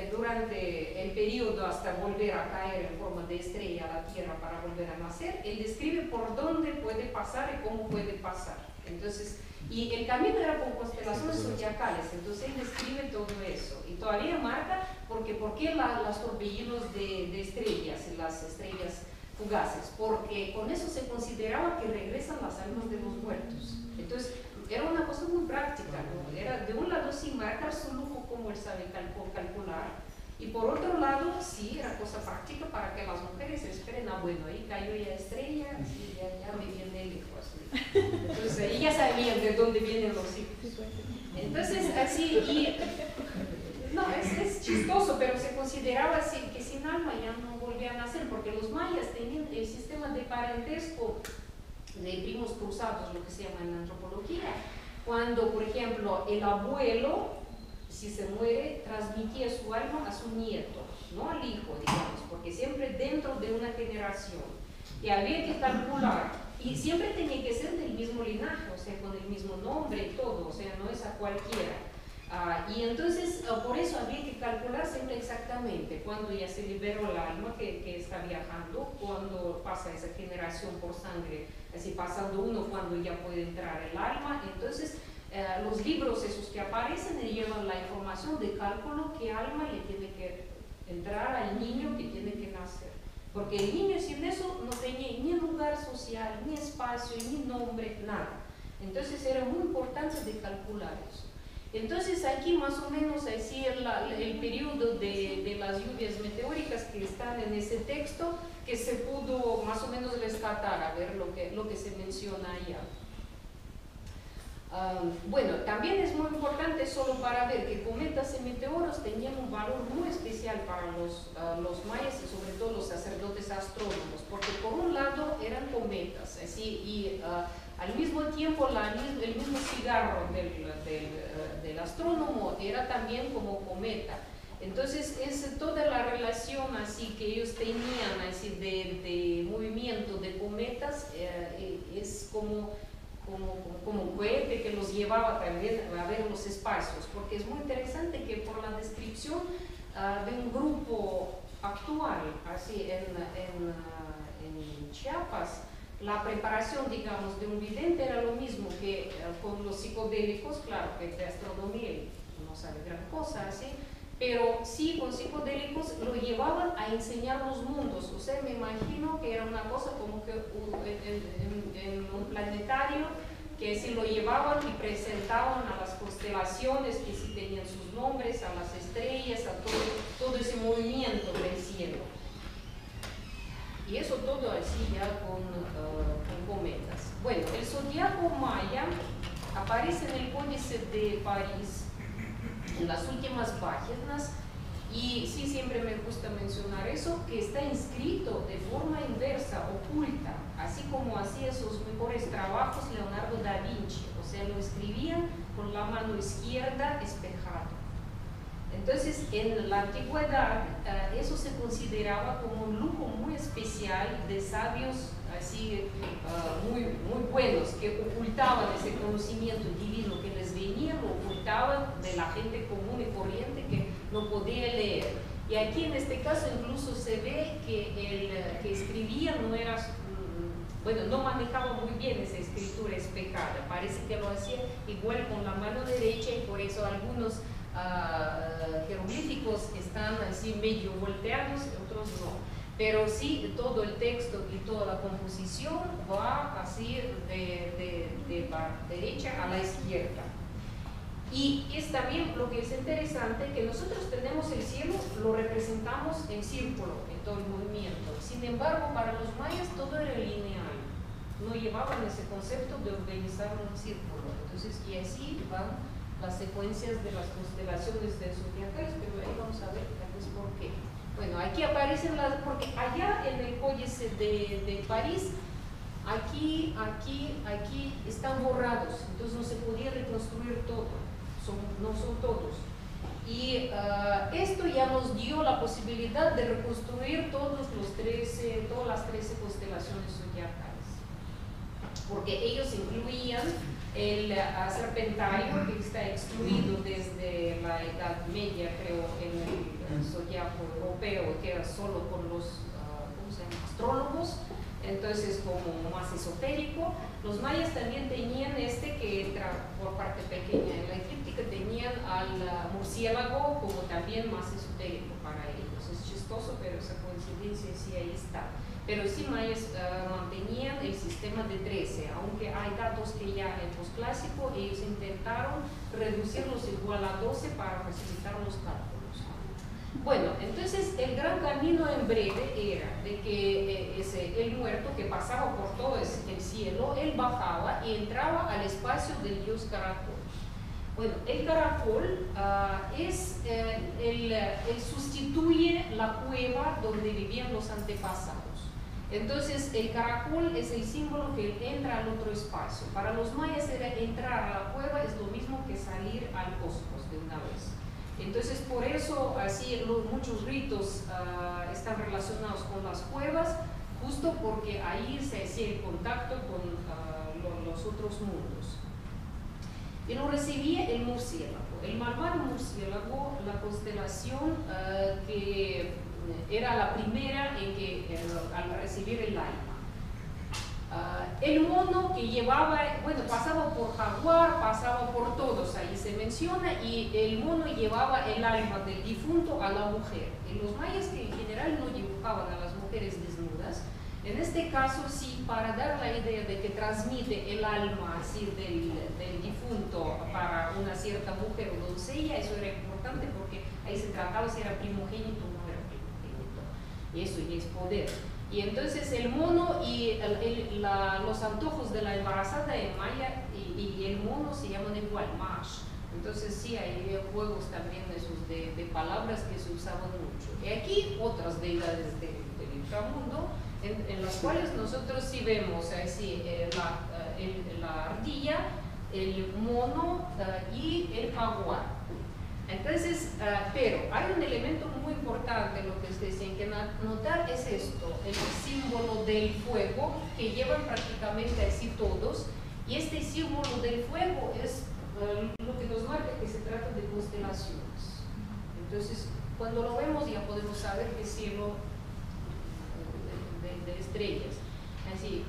durante el periodo hasta volver a caer en forma de estrella a la Tierra para volver a nacer. Él describe por dónde puede pasar y cómo puede pasar. Entonces, y el camino era con constelaciones zodiacales, entonces él describe todo eso. Y todavía marca por qué los torbellinos de estrellas, las estrellas fugaces, porque con eso se consideraba que regresan las almas de los muertos. Entonces, era una cosa muy práctica, ¿no? Era de un lado sí marcar su lujo como él sabe calcular, y por otro lado sí era cosa práctica para que las mujeres esperen, bueno, ahí cayó ya estrella, así ya me viene el hijo, así. Entonces ahí ya sabían de dónde vienen los hijos. Entonces así, y no, es chistoso, pero se consideraba así, que sin alma ya no volvían a nacer, porque los mayas tenían el sistema de parentesco de primos cruzados, lo que se llama en la antropología, cuando, por ejemplo, el abuelo, si se muere, transmitía su alma a su nieto, no al hijo, digamos, porque siempre dentro de una generación, y había que calcular, y siempre tenía que ser del mismo linaje, o sea, con el mismo nombre y todo, o sea, no es a cualquiera. Y entonces, por eso había que calcular siempre exactamente cuándo ya se liberó el alma que está viajando, cuándo pasa esa generación por sangre, así pasando uno, cuando ya puede entrar el alma. Entonces, los libros esos que aparecen llevan la información de cálculo qué alma le tiene que entrar al niño que tiene que nacer. Porque el niño sin eso no tenía ni lugar social, ni espacio, ni nombre, nada. Entonces era muy importante de calcular eso. Entonces aquí más o menos así el periodo de las lluvias meteóricas que están en ese texto, que se pudo más o menos rescatar, a ver lo que se menciona allá. Bueno, también es muy importante solo para ver que cometas y meteoros tenían un valor muy especial para los mayas y sobre todo los sacerdotes astrónomos, porque por un lado eran cometas, así, y al mismo tiempo el mismo cigarro del astrónomo era también como cometa. Entonces es toda la relación así que ellos tenían así de movimiento de cometas, es como un cohete que los llevaba también a ver los espacios, porque es muy interesante que por la descripción de un grupo actual, así en Chiapas, la preparación, digamos, de un vidente era lo mismo que con los psicodélicos, claro que de astronomía no sabe gran cosa, así, pero sí con psicodélicos lo llevaban a enseñar los mundos. O sea, me imagino que era una cosa como que en un planetario que si lo llevaban y presentaban a las constelaciones que sí tenían sus nombres, a las estrellas, a todo ese movimiento del cielo. Y eso todo así ya con cometas. Bueno, el zodiaco maya aparece en el Códice de París, en las últimas páginas, y sí, siempre me gusta mencionar eso, que está inscrito de forma inversa, oculta, así como hacía sus mejores trabajos Leonardo da Vinci, o sea, lo escribían con la mano izquierda espejada. Entonces, en la antigüedad, eso se consideraba como un lujo muy especial de sabios así muy buenos, que ocultaban ese conocimiento divino que les venía, lo ocultaban de la gente común y corriente que no podía leer. Y aquí en este caso incluso se ve que el que escribía no era, bueno, no manejaba muy bien esa escritura espejada, parece que lo hacía igual con la mano derecha, y por eso algunos jeroglíficos están así medio volteados, otros no. Pero sí, todo el texto y toda la composición va así de derecha a la izquierda. Y es también lo que es interesante, que nosotros tenemos el cielo, lo representamos en círculo, en todo el movimiento. Sin embargo, para los mayas todo era lineal. No llevaban ese concepto de organizar un círculo. Entonces, y así van las secuencias de las constelaciones de zodiacales, pero ahí vamos a ver tal vez por qué. Bueno, aquí aparecen las, porque allá en el Códice de París, aquí están borrados, entonces no se podía reconstruir todo, no son todos. Y esto ya nos dio la posibilidad de reconstruir todas las 13 constelaciones zodiacales, porque ellos incluían el Serpentario, que está excluido desde la Edad Media, creo, en el zodiaco europeo, que era solo con los astrólogos, entonces como más esotérico. Los mayas también tenían que entra por parte pequeña en la eclíptica, tenían al murciélago como también más esotérico para ellos. Es chistoso, pero esa coincidencia sí ahí está. Pero sí, mayas mantenían el sistema de 13, aunque hay datos que ya en posclásico ellos intentaron reducirlos igual a 12 para facilitar los cálculos. Bueno, entonces el gran camino en breve era de que el muerto que pasaba por todo el cielo, él bajaba y entraba al espacio del dios Caracol. Bueno, el caracol él sustituye la cueva donde vivían los antepasados. Entonces, el caracol es el símbolo que entra al otro espacio. Para los mayas entrar a la cueva es lo mismo que salir al cosmos de una vez. Entonces, por eso, así muchos ritos están relacionados con las cuevas, justo porque ahí se hacía el contacto con los otros mundos. Y lo recibía el murciélago, el malvado murciélago, la constelación que era la primera en que al recibir el alma. El mono que llevaba, bueno, pasaba por jaguar, pasaba por todos, ahí se menciona, y el mono llevaba el alma del difunto a la mujer. En los mayas, que en general no dibujaban a las mujeres desnudas, en este caso sí, para dar la idea de que transmite el alma así del difunto para una cierta mujer o doncella, eso era importante porque ahí se trataba si era primogénito o no era primogénito. Y eso ya es poder. Y entonces el mono y los antojos de la embarazada en maya y el mono se llaman igual, mash. Entonces sí, hay juegos también esos de palabras que se usaban mucho. Y aquí otras deidades del inframundo, en las cuales nosotros sí vemos así, la ardilla, el mono y el jaguar. Entonces, pero hay un elemento muy importante, lo que ustedes tienen que notar es esto, el símbolo del fuego, que llevan prácticamente así todos, y este símbolo del fuego es lo que nos marca que se trata de constelaciones. Entonces, cuando lo vemos ya podemos saber que es cielo de estrellas. Así.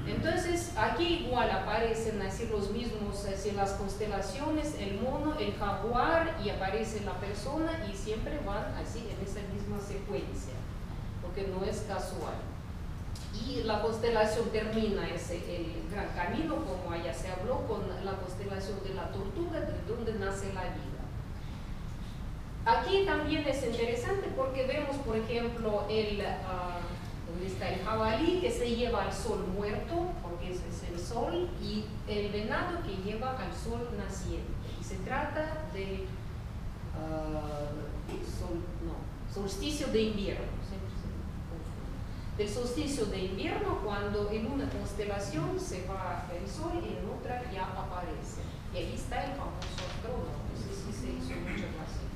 Entonces, aquí igual aparecen así los mismos, así las constelaciones, el mono, el jaguar, y aparece la persona, y siempre van así en esa misma secuencia, porque no es casual. Y la constelación termina el gran camino, como allá se habló, con la constelación de la tortuga, de donde nace la vida. Aquí también es interesante porque vemos, por ejemplo, donde está el jabalí que se lleva al sol muerto, porque ese es el sol, y el venado que lleva al sol naciente. Y se trata del solsticio de invierno, siempre se confunde. Del solsticio de invierno, cuando en una constelación se va el sol y en otra ya aparece. Y ahí está el famoso astrónomo, ese sí se hizo muchas vasijas.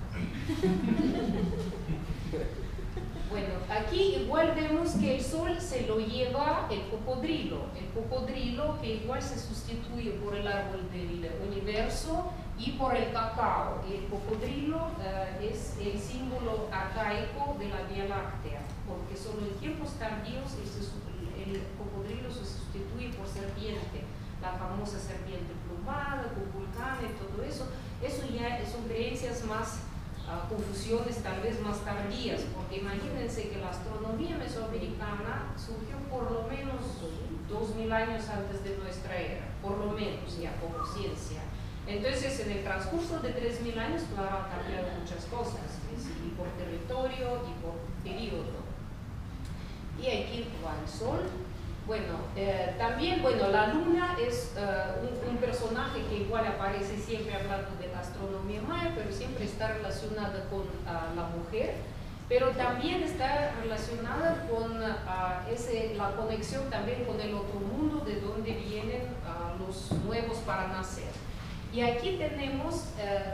Bueno, aquí igual vemos que el sol se lo lleva el cocodrilo que igual se sustituye por el árbol del universo y por el cacao. El cocodrilo es el símbolo arcaico de la Vía Láctea, porque solo en tiempos tardíos el cocodrilo se sustituye por serpiente, la famosa serpiente plumada, Kukulcán y todo eso. Eso ya son creencias más confusiones tal vez más tardías, porque imagínense que la astronomía mesoamericana surgió por lo menos 2000 años antes de nuestra era, por lo menos ya como ciencia. Entonces, en el transcurso de 3000 años, claro, han cambiado muchas cosas, y por territorio y por periodo. Y aquí va el sol. Bueno, también, bueno, la luna es un personaje que igual aparece siempre hablando de la astronomía maya, pero siempre está relacionada con la mujer, pero también está relacionada con la conexión también con el otro mundo, de donde vienen los nuevos para nacer. Y aquí tenemos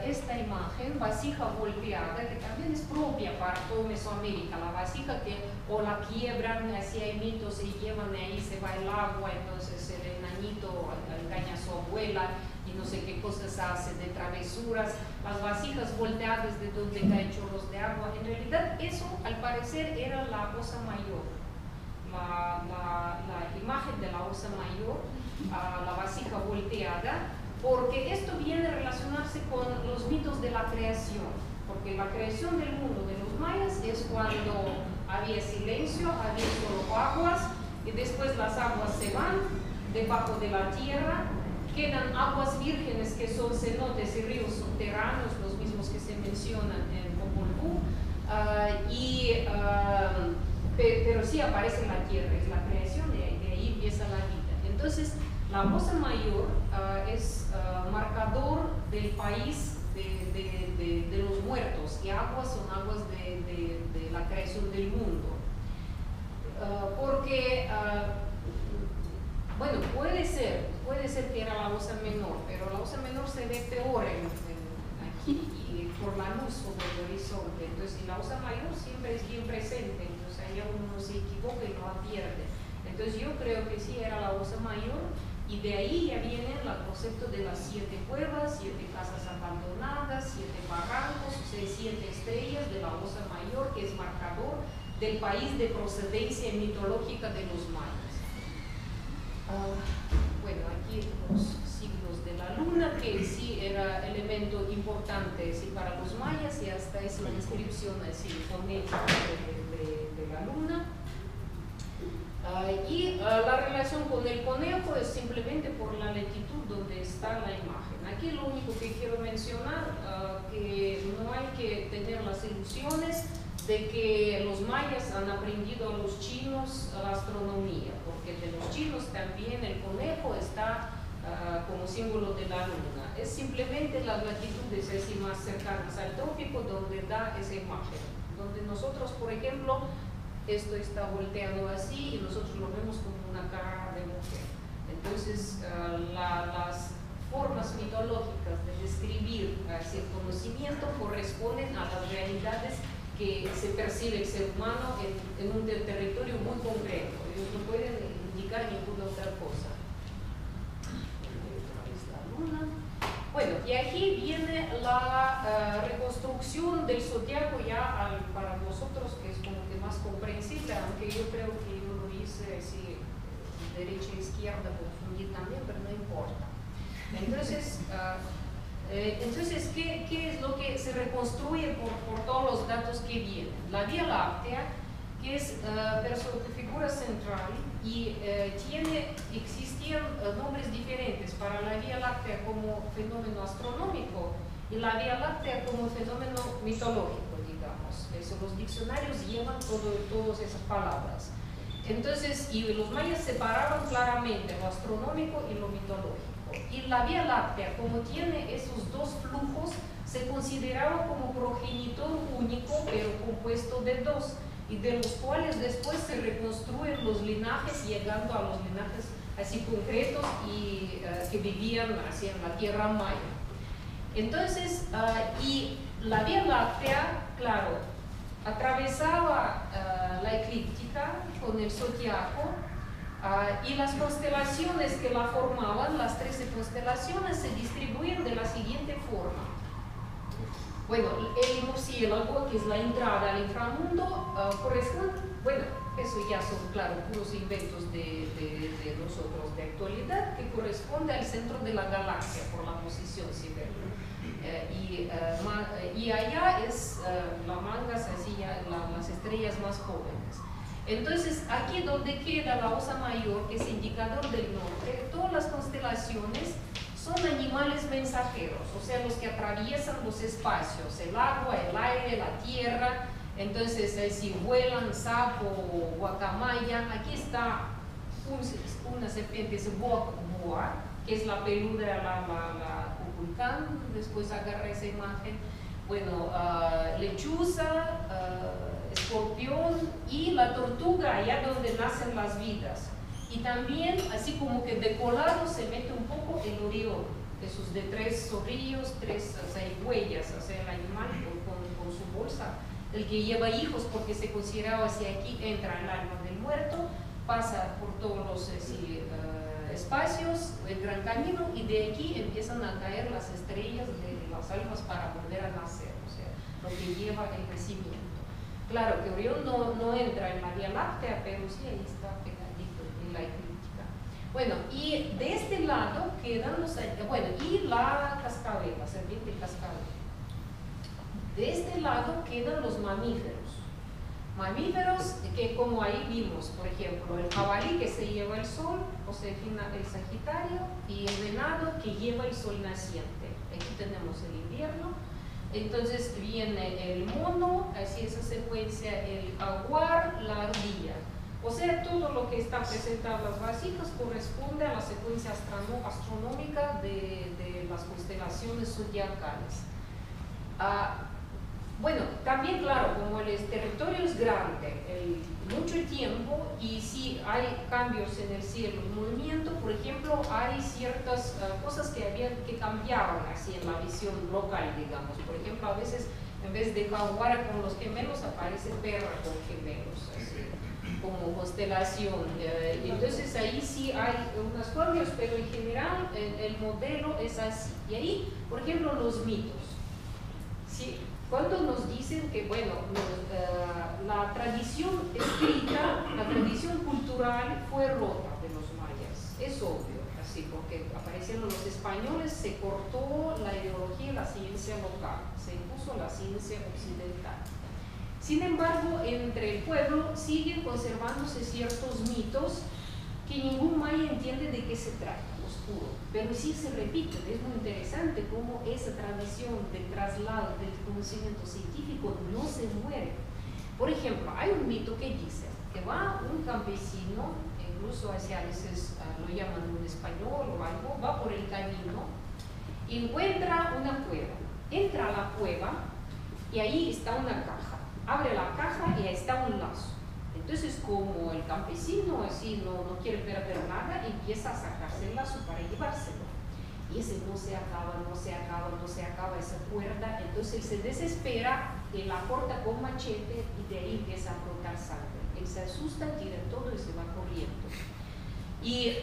esta imagen, vasija volteada, que también es propia para toda Mesoamérica. La vasija que o la quiebran, así hay mitos, y llevan ahí, se va el agua, entonces el enanito engaña a su abuela y no sé qué cosas hace de travesuras. Las vasijas volteadas de donde caen chorros de agua. En realidad eso al parecer era la osa mayor. La imagen de la osa mayor, la vasija volteada, porque esto viene a relacionarse con los mitos de la creación, porque la creación del mundo de los mayas es cuando había silencio, había solo aguas, y después las aguas se van debajo de la tierra, quedan aguas vírgenes que son cenotes y ríos subterráneos, los mismos que se mencionan en Popol Vuh, pero sí aparece la tierra, es la creación, de ahí empieza la vida. Entonces, la osa mayor es marcador del país de los muertos, y aguas son aguas de la creación del mundo. Porque, bueno, puede ser que era la Osa Menor, pero la Osa Menor se ve peor aquí, y por la luz sobre el horizonte. Entonces, y la Osa Mayor siempre es bien presente, entonces ahí uno se equivoca y no la pierde. Entonces yo creo que sí era la Osa Mayor, y de ahí ya viene el concepto de las 7 cuevas, 7 casas abandonadas, 7 barrancos, o sea, 7 estrellas de la Osa Mayor, que es marcador del país de procedencia mitológica de los mayas. Bueno, aquí los signos de la luna, que sí era elemento importante sí, para los mayas, y hasta es la inscripción así, fonética de la luna. Y la relación con el conejo es simplemente por la latitud donde está la imagen. Aquí lo único que quiero mencionar, que no hay que tener las ilusiones de que los mayas han aprendido a los chinos la astronomía, porque de los chinos también el conejo está como símbolo de la luna. Es simplemente las latitudes así más cercanas al trópico donde da esa imagen, donde nosotros, por ejemplo, esto está volteando así y nosotros lo vemos como una cara de mujer. Entonces, las formas mitológicas de describir el conocimiento corresponden a las realidades que se percibe el ser humano en un territorio muy concreto. Ellos no pueden indicar ninguna otra cosa. Bueno, y aquí viene la reconstrucción del zodiaco ya para nosotros, que es como que más comprensible, aunque yo creo que yo lo hice así, derecha e izquierda, confundí también, pero no importa. Entonces, ¿qué es lo que se reconstruye por todos los datos que vienen? La Vía Láctea, que es figura central, y existían nombres diferentes para la Vía Láctea como fenómeno astronómico y la Vía Láctea como fenómeno mitológico, digamos. Eso, los diccionarios llevan todas esas palabras. Entonces, y los mayas separaban claramente lo astronómico y lo mitológico. Y la Vía Láctea, como tiene esos dos flujos, se consideraba como progenitor único, pero compuesto de dos, y de los cuales después se reconstruyen los linajes, llegando a los linajes así concretos y que vivían así en la tierra maya. Entonces, y la Vía Láctea, claro, atravesaba la eclíptica con el zodiaco, y las constelaciones que la formaban, las 13 constelaciones, se distribuyen de la siguiente forma. Bueno, el murciélago, que es la entrada al inframundo, corresponde, bueno, eso ya son, claro, puros inventos de nosotros de actualidad, que corresponde al centro de la galaxia por la posición sideral. Y allá es la mangas, así ya las estrellas más jóvenes. Entonces, aquí donde queda la Osa Mayor, que es indicador del norte, todas las constelaciones son animales mensajeros, o sea, los que atraviesan los espacios, el agua, el aire, la tierra. Entonces, si vuelan sapo o guacamaya, aquí está una serpiente, es boa, que es la peluda, la cuculcán, después agarra esa imagen. Bueno, lechuza, escorpión y la tortuga, allá donde nacen las vidas. Y también, así como que de colado, se mete un poco el orión, esos de 3 zorrillos, 3 huellas, o sea, el animal con su bolsa, el que lleva hijos, porque se consideraba si aquí entra el alma del muerto, pasa por todos los espacios, el gran camino, y de aquí empiezan a caer las estrellas de las almas para volver a nacer, o sea, lo que lleva el crecimiento. Claro que Orión no entra en la Vía Láctea, pero sí ahí está pegadito en la eclíptica. Bueno, y de este lado quedan los, bueno, y la cascabel, la serpiente cascabel. De este lado quedan los mamíferos. Mamíferos que, como ahí vimos, por ejemplo, el jabalí que se lleva el sol, o sea, el Sagitario, y el venado que lleva el sol naciente. Aquí tenemos el invierno. Entonces viene el mono, así esa secuencia, el jaguar, la ardilla. O sea, todo lo que está presentado en las vasijas corresponde a la secuencia astronómica de las constelaciones zodiacales. Bueno, también claro, como el territorio es grande, mucho tiempo, y si hay cambios en el cielo, en movimiento, por ejemplo, hay ciertas cosas que cambiaban así en la visión local, digamos. Por ejemplo, a veces en vez de jaguar con los gemelos aparece perra con gemelos, así, como constelación. Entonces ahí sí hay unos cambios, pero en general el modelo es así. Y ahí, por ejemplo, los mitos. ¿Sí? Cuando nos dicen que, bueno, la tradición escrita, la tradición cultural fue rota de los mayas, es obvio, así, porque aparecieron los españoles, se cortó la ideología y la ciencia local, se impuso la ciencia occidental. Sin embargo, entre el pueblo siguen conservándose ciertos mitos que ningún maya entiende de qué se trata, oscuro, pero sí se repiten. Es muy interesante cómo esa tradición de traslado del conocimiento científico no se muere. Por ejemplo, hay un mito que dice que va un campesino, incluso hacia a veces lo llaman un español o algo, va por el camino, encuentra una cueva, entra a la cueva y ahí está una caja, abre la caja y ahí está un lazo. Entonces, como el campesino así no quiere perder nada, empieza a sacarse el lazo para llevárselo. Y ese no se acaba esa cuerda. Entonces él se desespera, él la corta con machete y de ahí empieza a brotar sangre. Él se asusta, tira todo y se va corriendo. Y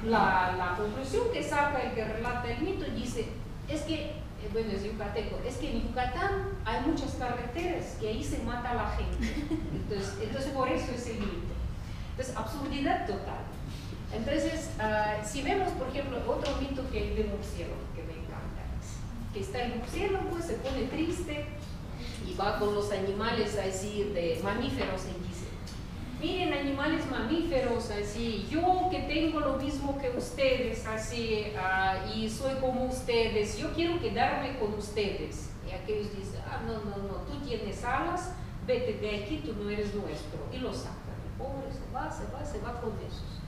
la conclusión que saca el que relata el mito dice, es que, bueno, es yucateco, es que en Yucatán hay muchas carreteras y ahí se mata a la gente. Entonces por eso es el mito. Entonces, absurdidad total. Entonces, si vemos, por ejemplo, otro mito que es de murciélago, que me encanta, que está el murciélago, se pone triste y va con los animales así de mamíferos y dice, miren, animales mamíferos, así, yo que tengo lo mismo que ustedes, así, y soy como ustedes, yo quiero quedarme con ustedes. Y aquellos dicen, no, tú tienes alas, vete de aquí, tú no eres nuestro. Y lo sacan. El pobre se va con esos.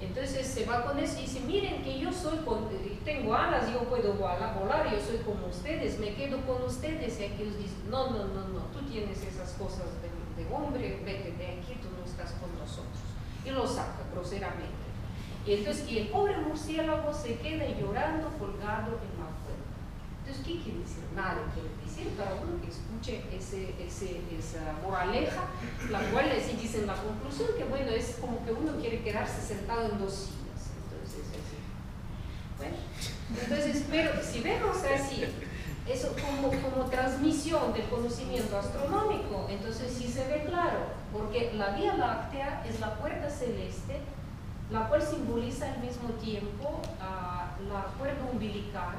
Entonces se va con eso y dice, miren que yo tengo alas, yo puedo volar, yo soy como ustedes, me quedo con ustedes. Y aquellos dicen, no, tú tienes esas cosas de hombre, vete de aquí, tú no estás con nosotros. Y lo saca groseramente. Y entonces, el pobre murciélago se queda llorando colgado en la cuerda. Entonces, ¿qué quiere decir? Nada quiere decir para uno que escuche esa moraleja, la cual así dicen la conclusión, que bueno, es como que uno quiere quedarse sentado en dos sillas. Entonces, así. Bueno, entonces, pero si vemos así, eso como transmisión del conocimiento astronómico, entonces sí se ve claro, porque la Vía Láctea es la puerta celeste, la cual simboliza al mismo tiempo la cuerda umbilical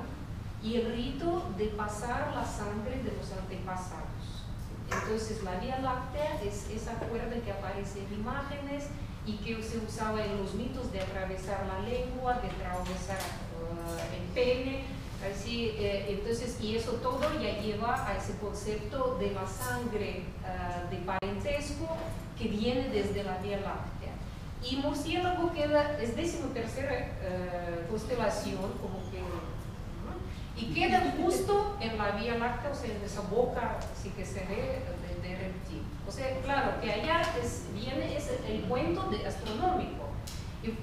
y el rito de pasar la sangre de los antepasados. Entonces la Vía Láctea es esa cuerda que aparece en imágenes y que se usaba en los mitos de atravesar la lengua, de atravesar el pene. Así, entonces, y eso todo ya lleva a ese concepto de la sangre de parentesco que viene desde la Vía Láctea. Y murciélago es 13ª constelación, como que, y queda justo en la Vía Láctea, o sea, en esa boca, así que se ve de reptil. O sea, claro, que allá viene el cuento astronómico.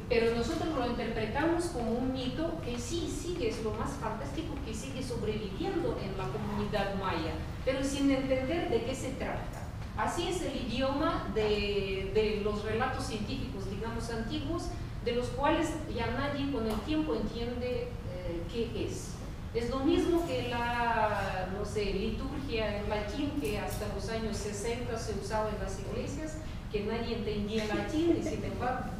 Pero nosotros lo interpretamos como un mito que sí sigue, es lo más fantástico, que sigue sobreviviendo en la comunidad maya, pero sin entender de qué se trata. Así es el idioma de los relatos científicos, digamos, antiguos, de los cuales ya nadie con el tiempo entiende qué es. Es lo mismo que la, no sé, liturgia en latín, que hasta los años 60 se usaba en las iglesias, que nadie entendía latín, y sin embargo,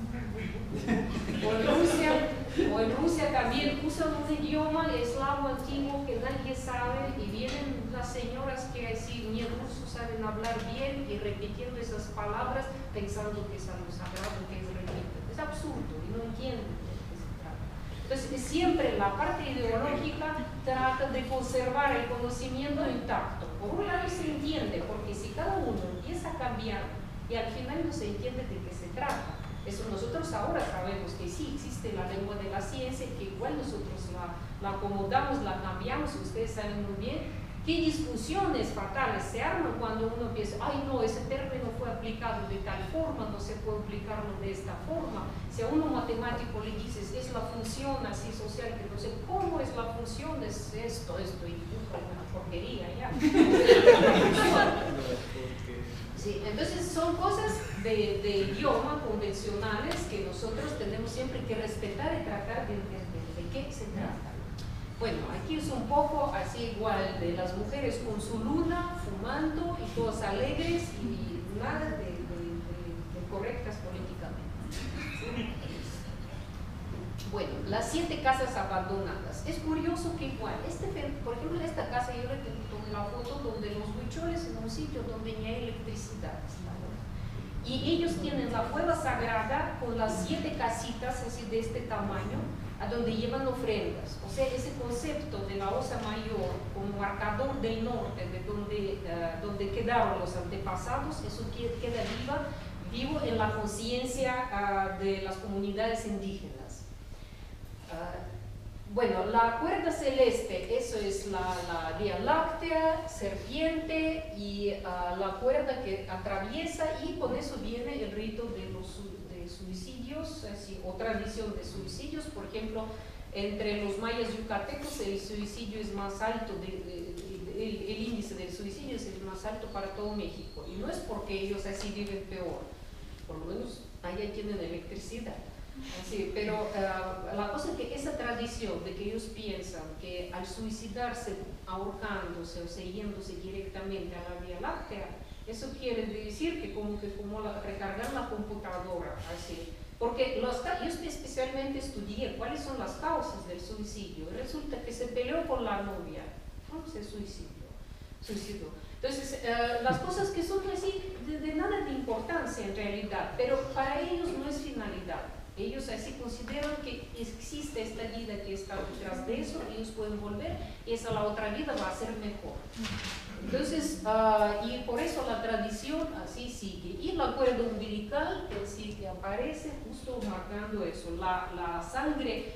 o en Rusia también usan un idioma eslavo antiguo que nadie sabe, y vienen las señoras que así ni el ruso saben hablar bien y repitiendo esas palabras pensando que es algo sagrado, que es repito. Es absurdo y no entienden de qué se trata. Entonces siempre la parte ideológica trata de conservar el conocimiento intacto. Por un lado se entiende, porque si cada uno empieza a cambiar y al final no se entiende de qué se trata. Eso nosotros ahora sabemos que sí existe la lengua de la ciencia, que igual nosotros la acomodamos, la cambiamos, y ustedes saben muy bien qué discusiones fatales se arman cuando uno piensa, ay no, ese término fue aplicado de tal forma, no se puede aplicarlo de esta forma. Si a uno matemático le dices, es la función así social, que no sé, ¿cómo es la función? Es esto, y una porquería ya. Sí, entonces son cosas de idioma convencionales que nosotros tenemos siempre que respetar y tratar de entender de qué se trata. Bueno, aquí es un poco así igual de las mujeres con su luna, fumando y todas alegres y nada de correctas políticamente. Bueno, las 7 casas abandonadas. Es curioso que igual, por ejemplo, en esta casa yo le tomé la foto donde los huicholes en un sitio donde ni hay electricidad. Y ellos tienen la cueva sagrada con las 7 casitas así de este tamaño, a donde llevan ofrendas. O sea, ese concepto de la Osa Mayor como marcador del norte, de donde quedaron los antepasados, eso queda vivo en la conciencia de las comunidades indígenas. Bueno, la cuerda celeste, eso es la Vía Láctea, serpiente y la cuerda que atraviesa, y con eso viene el rito de los suicidios, así, o tradición de suicidios. Por ejemplo, entre los mayas yucatecos el suicidio es más alto, el índice del suicidio es el más alto para todo México, y no es porque ellos así viven peor, por lo menos allá tienen electricidad. Así, pero la cosa es que esa tradición de que ellos piensan que al suicidarse ahorcándose o yéndose directamente a la Vía Láctea, eso quiere decir que como recargar la computadora, así. Porque yo especialmente estudié cuáles son las causas del suicidio. Resulta que se peleó con la novia, ¿no? Se suicidó. Entonces, las cosas que son así de nada de importancia en realidad, pero para ellos no es finalidad. Ellos así consideran que existe esta vida que está detrás de eso, ellos pueden volver y esa la otra vida va a ser mejor. Entonces, y por eso la tradición así sigue. Y la cuerda umbilical que sí que aparece justo marcando eso, la sangre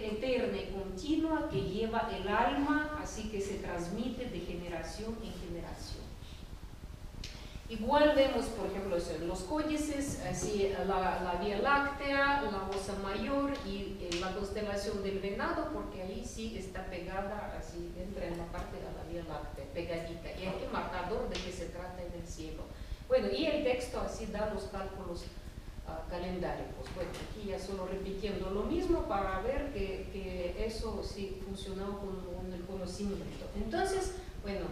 eterna y continua que lleva el alma, así que se transmite de generación en generación. Igual vemos, por ejemplo, los códices, así, la Vía Láctea, la Osa Mayor y la constelación del Venado, porque ahí sí está pegada, así entra en la parte de la Vía Láctea, pegadita, y hay que marcador de qué se trata en el cielo. Bueno, y el texto así da los cálculos calendáricos. Bueno, aquí ya solo repitiendo lo mismo para ver que eso sí funcionó con el conocimiento. Entonces, bueno,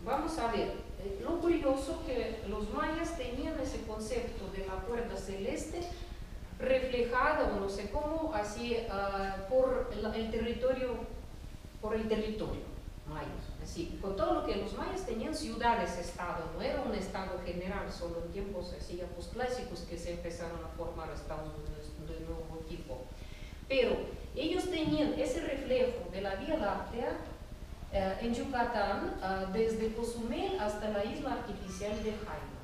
vamos a ver. Lo curioso que los mayas tenían ese concepto de la cuerda celeste reflejado, no sé cómo, así por el territorio maya. Así, con todo lo que los mayas tenían ciudades-estado, no era un estado general, solo en tiempos así ya posclásicos que se empezaron a formar estados de nuevo tipo. Pero ellos tenían ese reflejo de la Vía Láctea en Yucatán, desde Cozumel hasta la isla artificial de Jaima.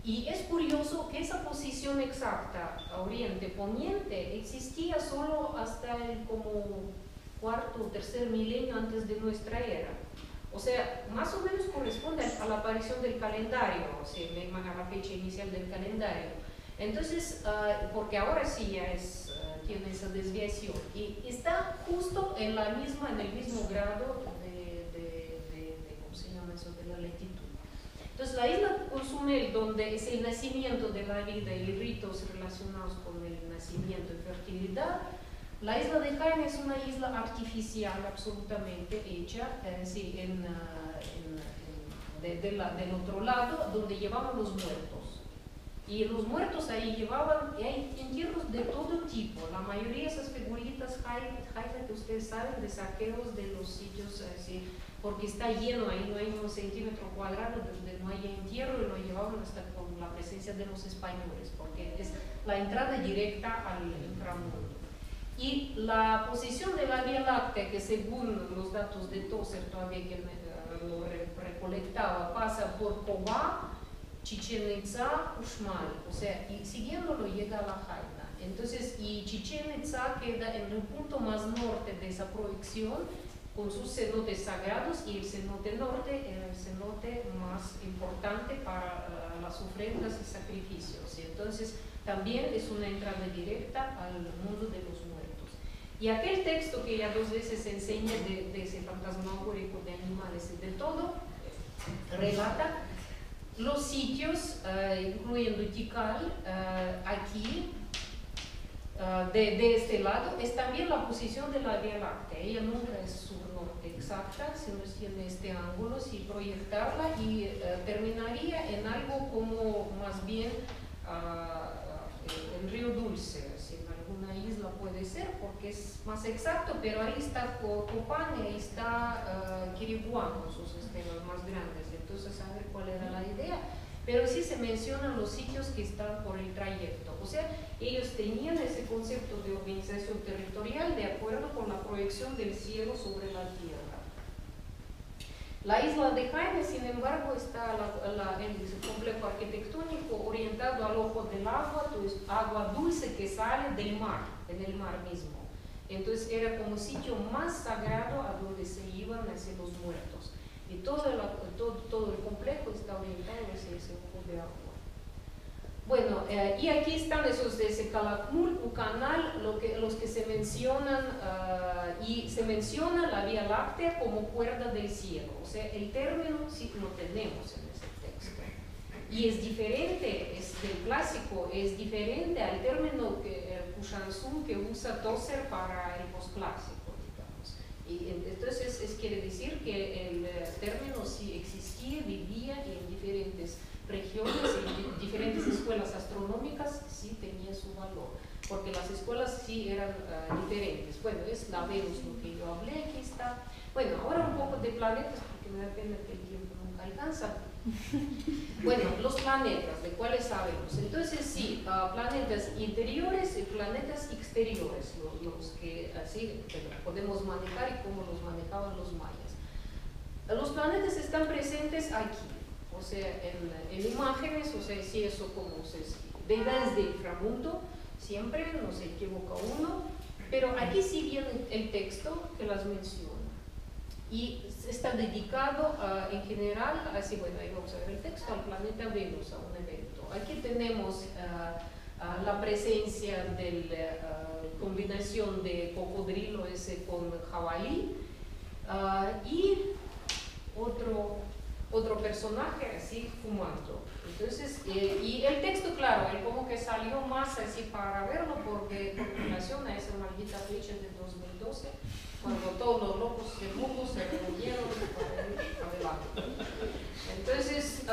Y es curioso que esa posición exacta, oriente-poniente, existía solo hasta el como cuarto o tercer milenio antes de nuestra era. O sea, más o menos corresponde a la aparición del calendario, o sea, a la fecha inicial del calendario. Entonces, porque ahora sí ya tiene esa desviación y está justo en el mismo grado ¿cómo se llama eso? De la latitud. Entonces, la isla de Cozumel, donde es el nacimiento de la vida y ritos relacionados con el nacimiento y fertilidad, la isla de Jaime es una isla artificial absolutamente hecha, del otro lado, donde llevaban los muertos. Y los muertos ahí llevaban, y hay entierros de todo tipo, la mayoría de esas figuritas Jaime que ustedes saben, de saqueos de los sitios así, porque está lleno, ahí no hay un centímetro cuadrado donde no haya entierro, y lo llevaban hasta con la presencia de los españoles, porque es la entrada directa al inframundo. Y la posición de la Vía Láctea, que según los datos de Tozer todavía que lo recolectaba, pasa por Cobá, Chichén Itzá, Uxmal, o sea, y siguiéndolo llega a la Jaina. Entonces, y Chichén Itzá queda en el punto más norte de esa proyección, con sus cenotes sagrados, y el cenote norte era el cenote más importante para las ofrendas y sacrificios. Y entonces, también es una entrada directa al mundo de los muertos. Y aquel texto que ya 2 veces enseña de ese fantasmagórico de animales y de todo, relata los sitios, incluyendo Tikal, aquí, de este lado, es también la posición de la Vía Láctea. Ella nunca es sur-norte exacta, sino tiene este ángulo, si proyectarla y terminaría en algo como más bien el río Dulce, si en alguna isla puede ser, porque es más exacto, pero ahí está Copán y ahí está Quiriguán con sus estelas más grandes, entonces a ver cuál era la idea. Pero sí se mencionan los sitios que están por el trayecto, o sea, ellos tenían ese concepto de organización territorial de acuerdo con la proyección del cielo sobre la tierra. La isla de Jaime, sin embargo, está en el complejo arquitectónico orientado al ojo del agua, entonces agua dulce que sale del mar, en el mar mismo. Entonces era como sitio más sagrado a donde se iban hacia los muertos. Y todo el complejo está orientado hacia ese ojo de agua. Bueno, y aquí están esos de ese Calakmul, Ucanal, los que se mencionan, y se menciona la Vía Láctea como cuerda del cielo. O sea, el término sí lo tenemos en ese texto. Y es diferente, es del clásico, es diferente al término Kushansum que usa Tozer para el posclásico, digamos. Y entonces quiere decir que el término sí existía, vivía y en diferentes regiones, en diferentes escuelas astronómicas sí tenía su valor, porque las escuelas sí eran diferentes. Bueno, es la Venus lo que yo hablé, aquí está. Bueno, ahora un poco de planetas, porque me da pena que el tiempo nunca alcanza. Bueno, los planetas, ¿de cuáles sabemos? Entonces sí, planetas interiores y planetas exteriores, los que así podemos manejar y cómo los manejaban los mayas. Los planetas están presentes aquí, o sea, en imágenes, o sea, si eso como se ve desde el inframundo, siempre no se equivoca uno, pero aquí sí viene el texto que las menciona. Y está dedicado en general, así bueno, ahí vamos a ver el texto, al planeta Venus, a un evento. Aquí tenemos la presencia de la combinación de cocodrilo ese con jabalí, y otro personaje así fumando. Entonces, y el texto, claro, él como que salió más así para verlo porque con relación a esa maldita fecha de 2012, cuando todos los locos del mundo se reunieron para ir adelante. Entonces,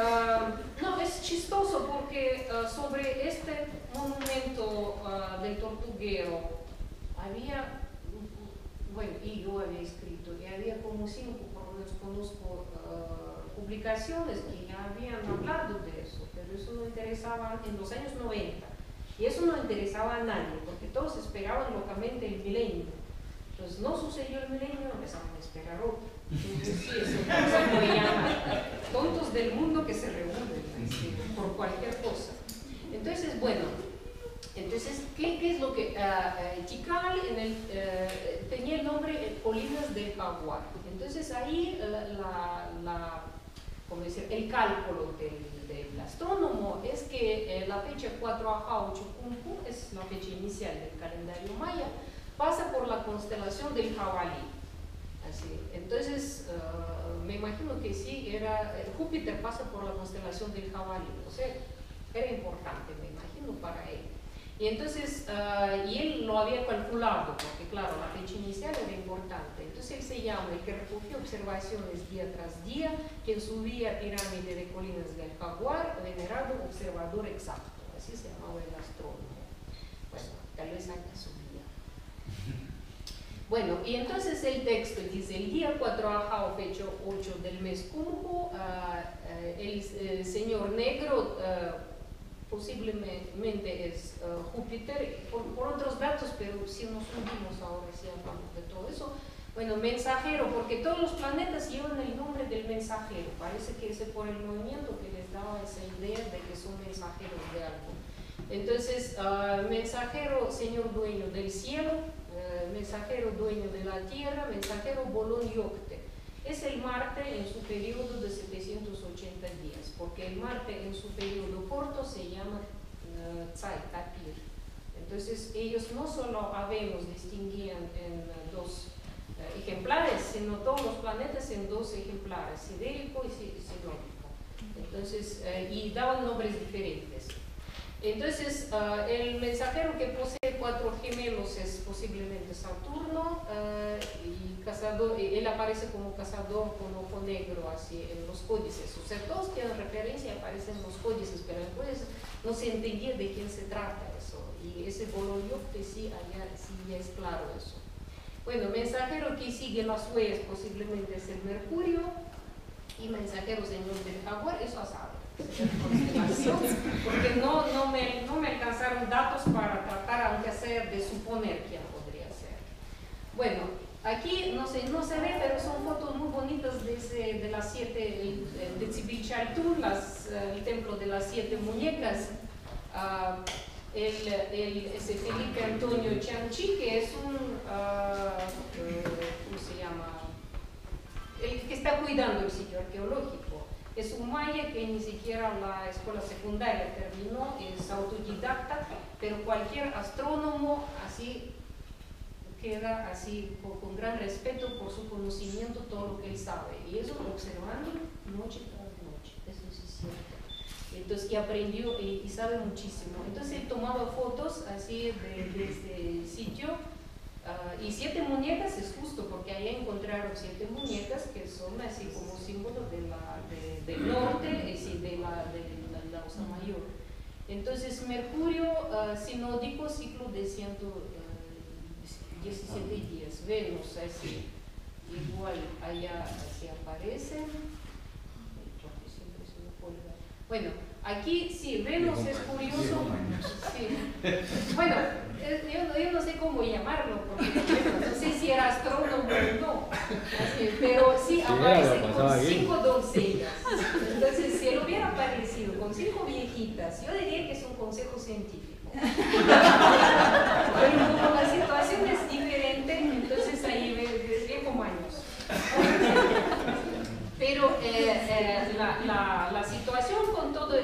no, es chistoso porque sobre este monumento del tortuguero había, bueno, y yo había escrito, y había como 5, por lo menos conozco publicaciones que ya habían hablado de eso, pero eso no interesaba en los años 90, y eso no interesaba a nadie, porque todos esperaban locamente el milenio. Entonces no sucedió el milenio, empezaron a esperar otro. Entonces sí, es una cosa muy llama, tontos del mundo que se reúnen por cualquier cosa. Entonces, bueno, entonces, ¿qué es lo que Tikal tenía el nombre Colinas del Jaguar? Entonces ahí como decir, el cálculo del astrónomo es que la fecha 4Aj 8 Kunku es la fecha inicial del calendario maya, pasa por la constelación del jabalí. Así. Entonces, me imagino que sí, Júpiter pasa por la constelación del jabalí, o sea, era importante, me imagino, para él. Y entonces, y él lo había calculado, porque claro, la fecha inicial era importante. Entonces él se llama, el que recogió observaciones día tras día, quien subía pirámide de colinas del Jaguar, venerado observador exacto, así se llamaba el astrónomo. Bueno, tal vez haya subía. Bueno, y entonces el texto dice, el día 4Aj, fecha 8 del mes Kunku, el señor negro, posiblemente es Júpiter, por otros datos, pero si nos unimos ahora, si hablamos de todo eso. Bueno, mensajero, porque todos los planetas llevan el nombre del mensajero, parece que es por el movimiento que les daba esa idea Entonces, mensajero, señor dueño del cielo, mensajero dueño de la tierra, mensajero bolón yocte. Es el Marte en su periodo de 780 días, porque el Marte en su periodo corto se llama Tzai, Tapir. Entonces, ellos no solo habemos distinguían en dos ejemplares, sino todos los planetas en dos ejemplares, sidérico y sinódico. Entonces, y daban nombres diferentes. Entonces, el mensajero que posee 4 gemelos es posiblemente Saturno, y cazador, él aparece como cazador con ojo negro así en los códices. O sea, todos tienen referencia, aparecen en los códices, pero entonces no se entendía de quién se trata eso. Y ese Bolón-Yocte sí, sí ya es claro eso. Bueno, mensajero que sigue las huellas posiblemente es el Mercurio, y mensajero señor del Jaguar, eso a saber. Porque no me alcanzaron datos para tratar, aunque sea de suponer quién podría ser. Bueno, aquí no se ve, pero son fotos muy bonitas de las 7, de Tzipilchaltún, el templo de las 7 muñecas. Ese Felipe Antonio Chanchi, que es un, ¿cómo se llama? El que está cuidando el sitio arqueológico. Es un maya que ni siquiera la escuela secundaria terminó, es autodidacta, pero cualquier astrónomo así queda así con gran respeto por su conocimiento, todo lo que él sabe. Y eso observando noche tras noche, eso sí es cierto. Entonces, y aprendió y sabe muchísimo. Entonces, él tomaba fotos así de este sitio. Y 7 muñecas es justo porque ahí encontraron 7 muñecas que son así como símbolo del norte, de la Osa Mayor. Entonces Mercurio sinódico, ciclo de 117 días. Venus así igual allá así aparece. Bueno, aquí sí, Venus es curioso. Sí. Bueno, yo no sé cómo llamarlo, porque no sé si era astrónomo o no, pero sí aparece con 5 doncellas. Entonces, si él hubiera aparecido con 5 viejitas, yo diría que es un consejo científico. Pero como la situación es diferente, entonces ahí viejo maños. Pero la situación con todo,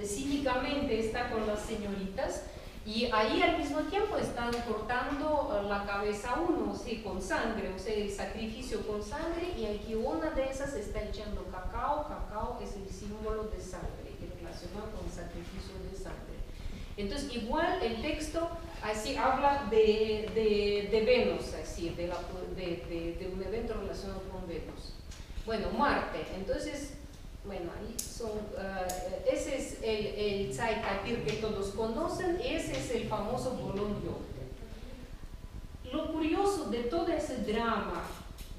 cínicamente está con las señoritas, y ahí al mismo tiempo están cortando la cabeza a uno, ¿sí? Con sangre, o sea, el sacrificio con sangre, y aquí una de esas está echando cacao. Cacao es el símbolo de sangre, relacionado con el sacrificio de sangre. Entonces, igual el texto así habla de Venus, así, de un evento relacionado con Venus. Bueno, Marte, entonces, bueno, ahí son, ese es el Tzai Tapir que todos conocen, ese es el famoso Bolón Yocte. Lo curioso de todo ese drama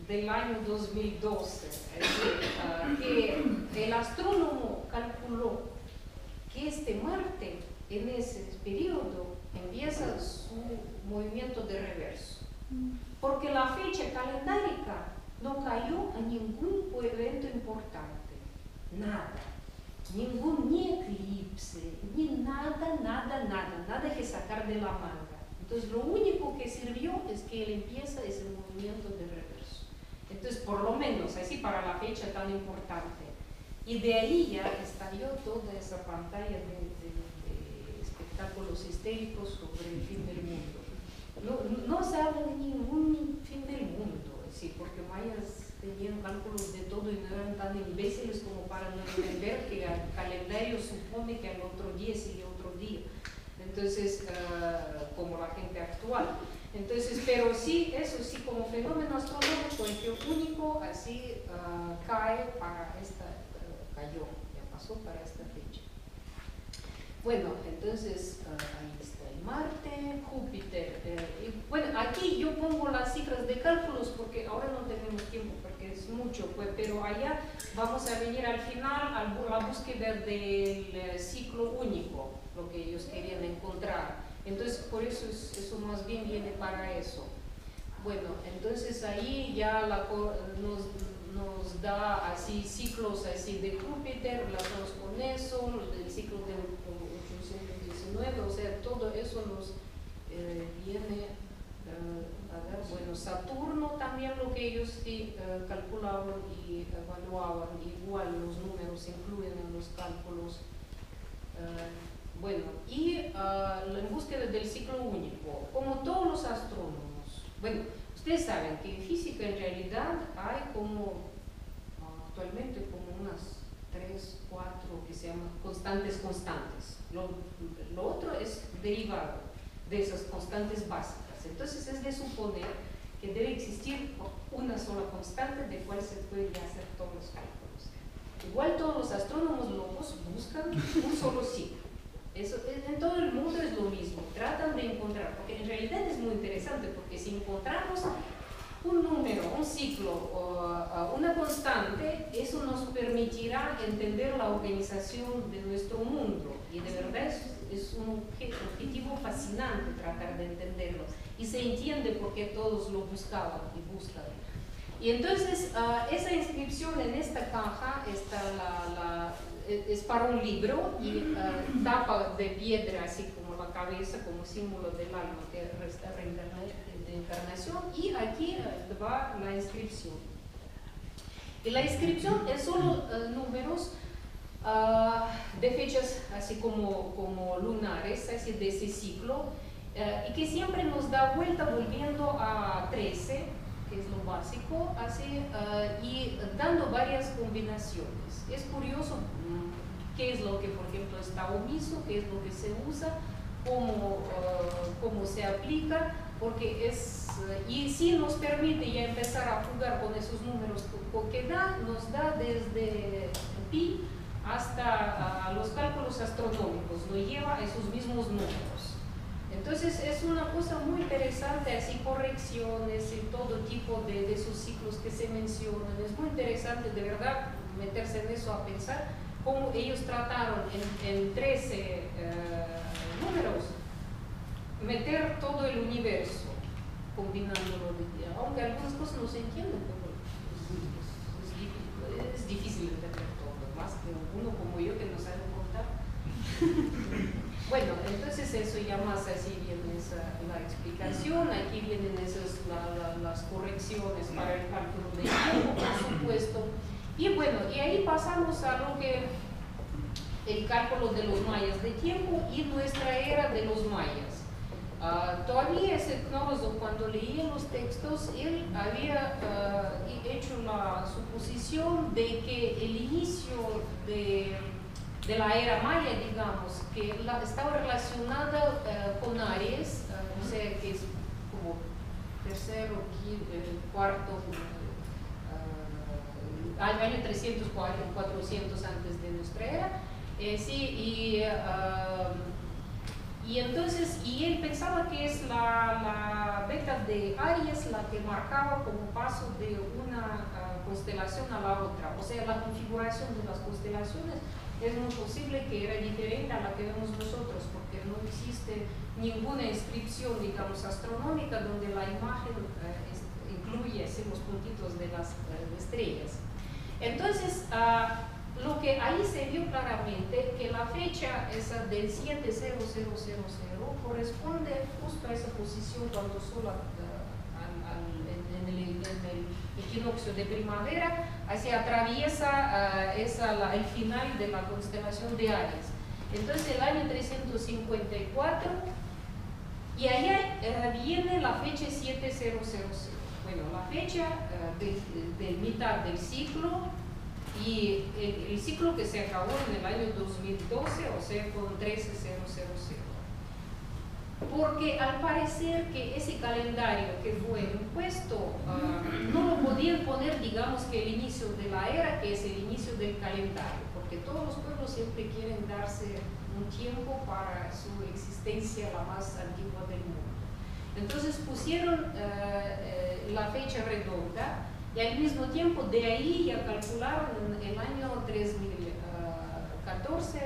del año 2012 es que el astrónomo calculó que este Marte en ese periodo empieza su movimiento de reverso, porque la fecha calendárica no cayó a ningún evento importante, nada, ni eclipse, ni nada que sacar de la manga. Entonces lo único que sirvió es que él empieza ese movimiento de reverso. Entonces, por lo menos así para la fecha tan importante. Y de ahí ya estalló toda esa pantalla de espectáculos histéricos sobre el fin del mundo. No se habla de ningún fin del mundo. Sí, porque mayas tenían cálculos de todo y no eran tan imbéciles como para no entender que el calendario supone que al otro día sigue otro día. Entonces, como la gente actual. Entonces, pero sí, eso sí, como fenómeno astronómico, el que único así cae para cayó, ya pasó para esta fecha. Bueno, entonces, ahí está el Marte, Júpiter. Bueno, aquí yo pongo las cifras de cálculos porque ahora no tenemos tiempo, porque es mucho, pues, pero allá vamos a venir al final a la búsqueda del ciclo único, lo que ellos querían encontrar. Entonces, por eso eso más bien viene para eso. Bueno, entonces ahí ya nos da así ciclos así de Júpiter, relacionados con eso, el ciclo de 819, 19, o sea, todo eso nos viene a ver, bueno, Saturno también lo que ellos sí calculaban y evaluaban, igual los números se incluyen en los cálculos. Bueno, y la búsqueda del ciclo único, como todos los astrónomos. Bueno, ustedes saben que en física en realidad hay como, actualmente como unas 3, 4 que se llaman constantes. Lo otro es derivado de esas constantes básicas. Entonces es de suponer que debe existir una sola constante de cual se pueden hacer todos los cálculos. Igual todos los astrónomos locos buscan un solo ciclo. Eso, en todo el mundo es lo mismo, tratan de encontrar, porque en realidad es muy interesante, porque si encontramos un número, un ciclo o una constante, eso nos permitirá entender la organización de nuestro mundo, y de verdad es un objetivo fascinante tratar de entenderlo, y se entiende por qué todos lo buscaban y buscan. Y entonces esa inscripción en esta caja está es para un libro y tapa de piedra, así como la cabeza, como símbolo del alma que de encarnación, y aquí va la inscripción. Y la inscripción es solo números de fechas así como lunares, así de ese ciclo, y que siempre nos da vuelta volviendo a 13, que es lo básico, así, y dando varias combinaciones. Es curioso qué es lo que, por ejemplo, está omiso, qué es lo que se usa, cómo se aplica, porque y sí nos permite ya empezar a jugar con esos números que nos da desde pi hasta los cálculos astronómicos, lo lleva a esos mismos números. Entonces es una cosa muy interesante, así correcciones y todo tipo de esos ciclos que se mencionan. Es muy interesante de verdad meterse en eso, a pensar cómo ellos trataron en 13 números meter todo el universo, combinándolo, aunque algunas cosas no se entienden, pero es difícil entender todo, más que uno como yo que no sabe contar. Bueno, entonces eso ya más así viene la explicación, aquí vienen las correcciones para el cálculo de tiempo, por supuesto. Y bueno, y ahí pasamos a lo que el cálculo de los mayas de tiempo y nuestra era de los mayas. Todavía ese etnólogo, cuando leía los textos, él había hecho la suposición de que el inicio de la era maya, digamos, que estaba relacionada con Aries, o sea, que es como tercero, cuarto, al año 300, 400 antes de nuestra era, sí, y entonces, y él pensaba que es la beta de Aries la que marcaba como paso de una constelación a la otra, o sea, la configuración de las constelaciones es muy posible que era diferente a la que vemos nosotros, porque no existe ninguna inscripción, digamos, astronómica donde la imagen incluye así los puntitos de las estrellas. Entonces, lo que ahí se vio claramente que la fecha esa del 70000 corresponde justo a esa posición cuando Sol en el equinoccio de primavera así atraviesa el final de la constelación de Aries. Entonces el año 354 y allá viene la fecha 7000. Bueno, la fecha de mitad del ciclo y el ciclo que se acabó en el año 2012, o sea, con 13000. Porque al parecer que ese calendario que fue impuesto no lo podían poner, digamos, que el inicio de la era, que es el inicio del calendario, porque todos los pueblos siempre quieren darse un tiempo para su existencia la más antigua del mundo. Entonces pusieron la fecha redonda y al mismo tiempo de ahí ya calcularon el año 3014,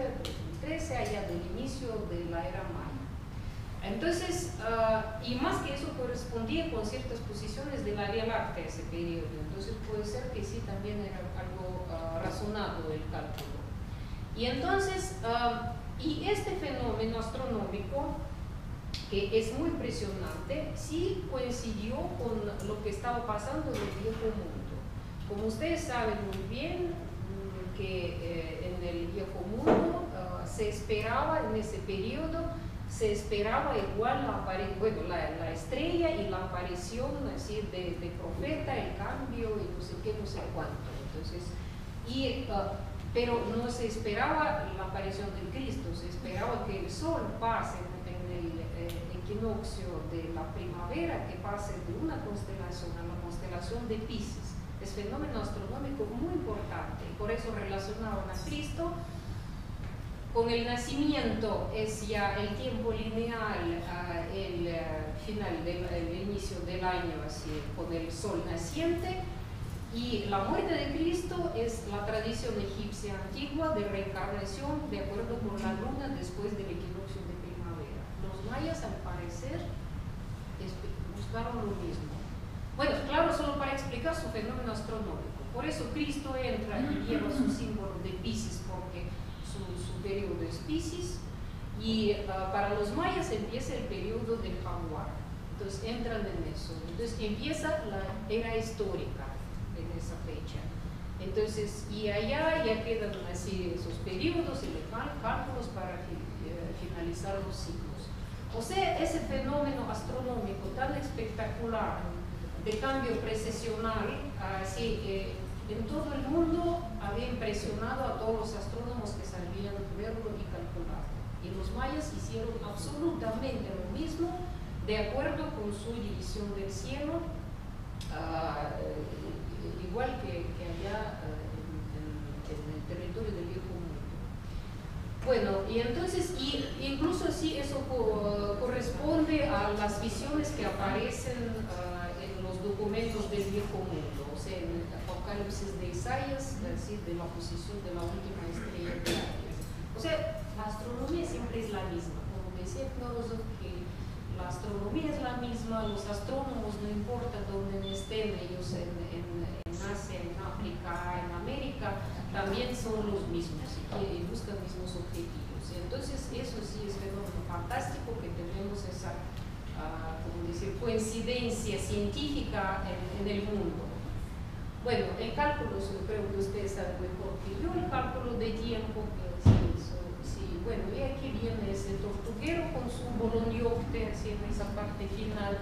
2013, allá del inicio de la era maya. Entonces, y más que eso correspondía con ciertas posiciones de la Vía Láctea ese periodo, entonces puede ser que sí también era algo razonado el cálculo. Y entonces, Y este fenómeno astronómico, que es muy impresionante, sí coincidió con lo que estaba pasando en el Viejo Mundo. Como ustedes saben muy bien, que en el Viejo Mundo se esperaba en ese periodo, se esperaba igual la estrella y la aparición así de profeta, el cambio y no sé qué, no sé cuánto. Entonces, pero no se esperaba la aparición de Cristo, se esperaba que el sol pase en el equinoccio de la primavera, que pase de una constelación a la constelación de Piscis. Es fenómeno astronómico muy importante y por eso relacionaron a Cristo con el nacimiento. Es ya el tiempo lineal, el final del inicio del año, así, con el sol naciente. Y la muerte de Cristo es la tradición egipcia antigua de reencarnación de acuerdo con la luna después del equinoccio de primavera. Los mayas, al parecer, buscaron lo mismo. Bueno, claro, solo para explicar su fenómeno astronómico. Por eso Cristo entra y lleva su símbolo de Piscis, porque su periodo es Piscis. Y para los mayas empieza el periodo del jaguar. Entonces entran en eso. Entonces empieza la era histórica en esa fecha. Entonces, y allá ya quedan así esos periodos y cálculos para finalizar los ciclos. O sea, ese fenómeno astronómico tan espectacular de cambio precesional, así en todo el mundo había impresionado a todos los astrónomos que sabían verlo y calcularlo. Y los mayas hicieron absolutamente lo mismo, de acuerdo con su división del cielo, igual que allá en el territorio del Viejo Mundo. Bueno, y entonces, incluso así eso corresponde a las visiones que aparecen en los documentos del Viejo Mundo, o sea, en el Apocalipsis de Isaías, decir, de la posición de la última estrella de Aries. O sea, la astronomía siempre es la misma, como decía Knorozov, que la astronomía es la misma, los astrónomos, no importa dónde estén ellos, en Asia, en África, en América, también son los mismos y buscan los mismos objetivos. Entonces, eso sí es fenómeno fantástico, que tenemos esa como decir, coincidencia científica en el mundo. Bueno, el cálculo, yo creo que ustedes saben mejor que yo, el cálculo de tiempo, que bueno, y aquí viene ese tortuguero con su boloniocte, así en esa parte final.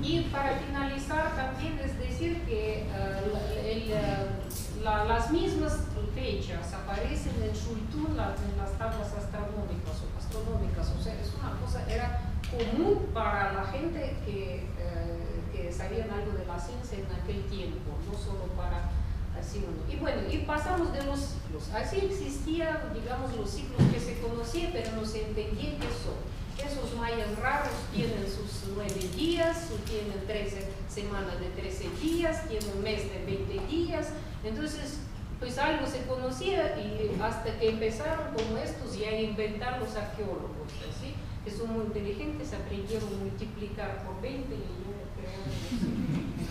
Y para finalizar también es decir que las mismas fechas aparecen en Shultun, en las tablas astronómicas, o sea, es una cosa, era común para la gente que sabían algo de la ciencia en aquel tiempo, no solo para así uno. Y bueno, y pasamos de los ciclos. Así existían, digamos, los ciclos que se conocían, pero no se entendía qué son. Esos mayas raros tienen sus 9 días, tienen 13 semanas de 13 días, tienen un mes de 20 días. Entonces, pues algo se conocía y hasta que empezaron como estos ya a inventar los arqueólogos, ¿sí? Que son muy inteligentes, aprendieron a multiplicar por 20 y ya crearon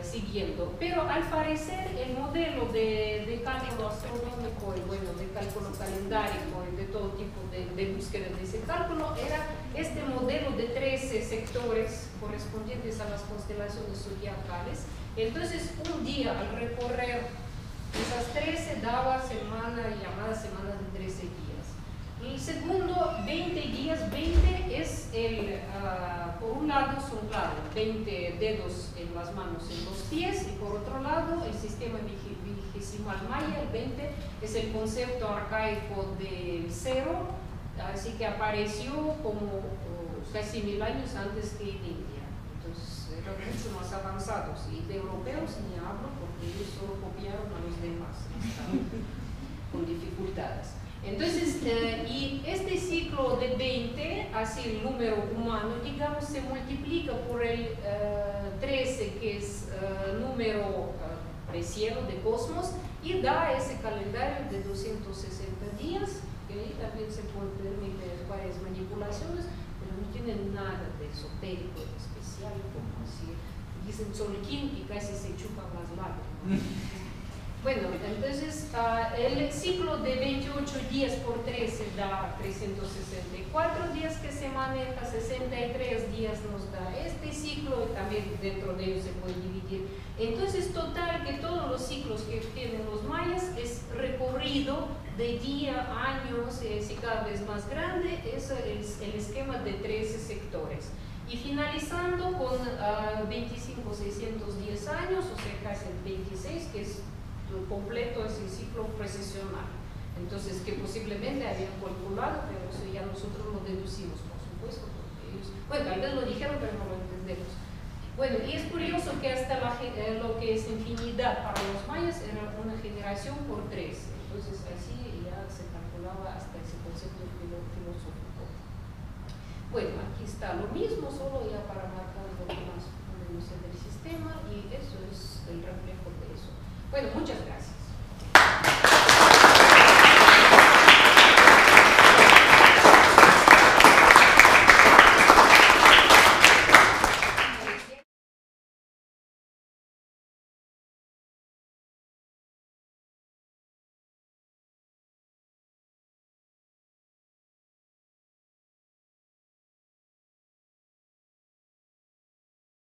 siguiendo. Pero al parecer el modelo de cálculo astronómico y bueno, de cálculo calendárico y de todo tipo de búsqueda de ese cálculo era este modelo de 13 sectores correspondientes a las constelaciones zodiacales. Entonces un día al recorrer esas 13 daba llamada semana de 13 días. El segundo, 20 días, 20 es por un lado son claro, 20 dedos en las manos, en los pies, y por otro lado el sistema vigesimal maya, el 20 es el concepto arcaico del cero, así que apareció como casi 1000 años antes que en India. Entonces eran mucho más avanzados, y de europeos ni hablo porque ellos solo copiaron a los demás, con dificultades. Entonces, y este ciclo de 20, así el número humano, digamos, se multiplica por el 13, que es número preciado de cosmos, y da ese calendario de 260 días, que ahí también se permiten varias manipulaciones, pero no tienen nada de esotérico, de especial, como así. Dicen Tzolk'in y casi se chupan las lágrimas. Bueno, entonces el ciclo de 28 28 días por 13 da 364 días que se maneja, 63 días nos da este ciclo y también dentro de ellos se puede dividir. Entonces, total que todos los ciclos que tienen los mayas es recorrido de día, años, y cada vez más grande, es el esquema de 13 sectores. Y finalizando con 25.610 años, o sea, casi el 26, que es completo, es el ciclo precesional. Entonces, que posiblemente habían calculado, pero eso ya nosotros lo deducimos, por supuesto, porque ellos, bueno, tal vez lo dijeron, pero no lo entendemos. Bueno, y es curioso que hasta lo que es infinidad para los mayas era una generación por 13. Entonces, así ya se calculaba hasta ese concepto filosófico. Bueno, aquí está lo mismo, solo ya para marcar lo que más podemos en el sistema, y eso es el reflejo de eso. Bueno, muchas gracias.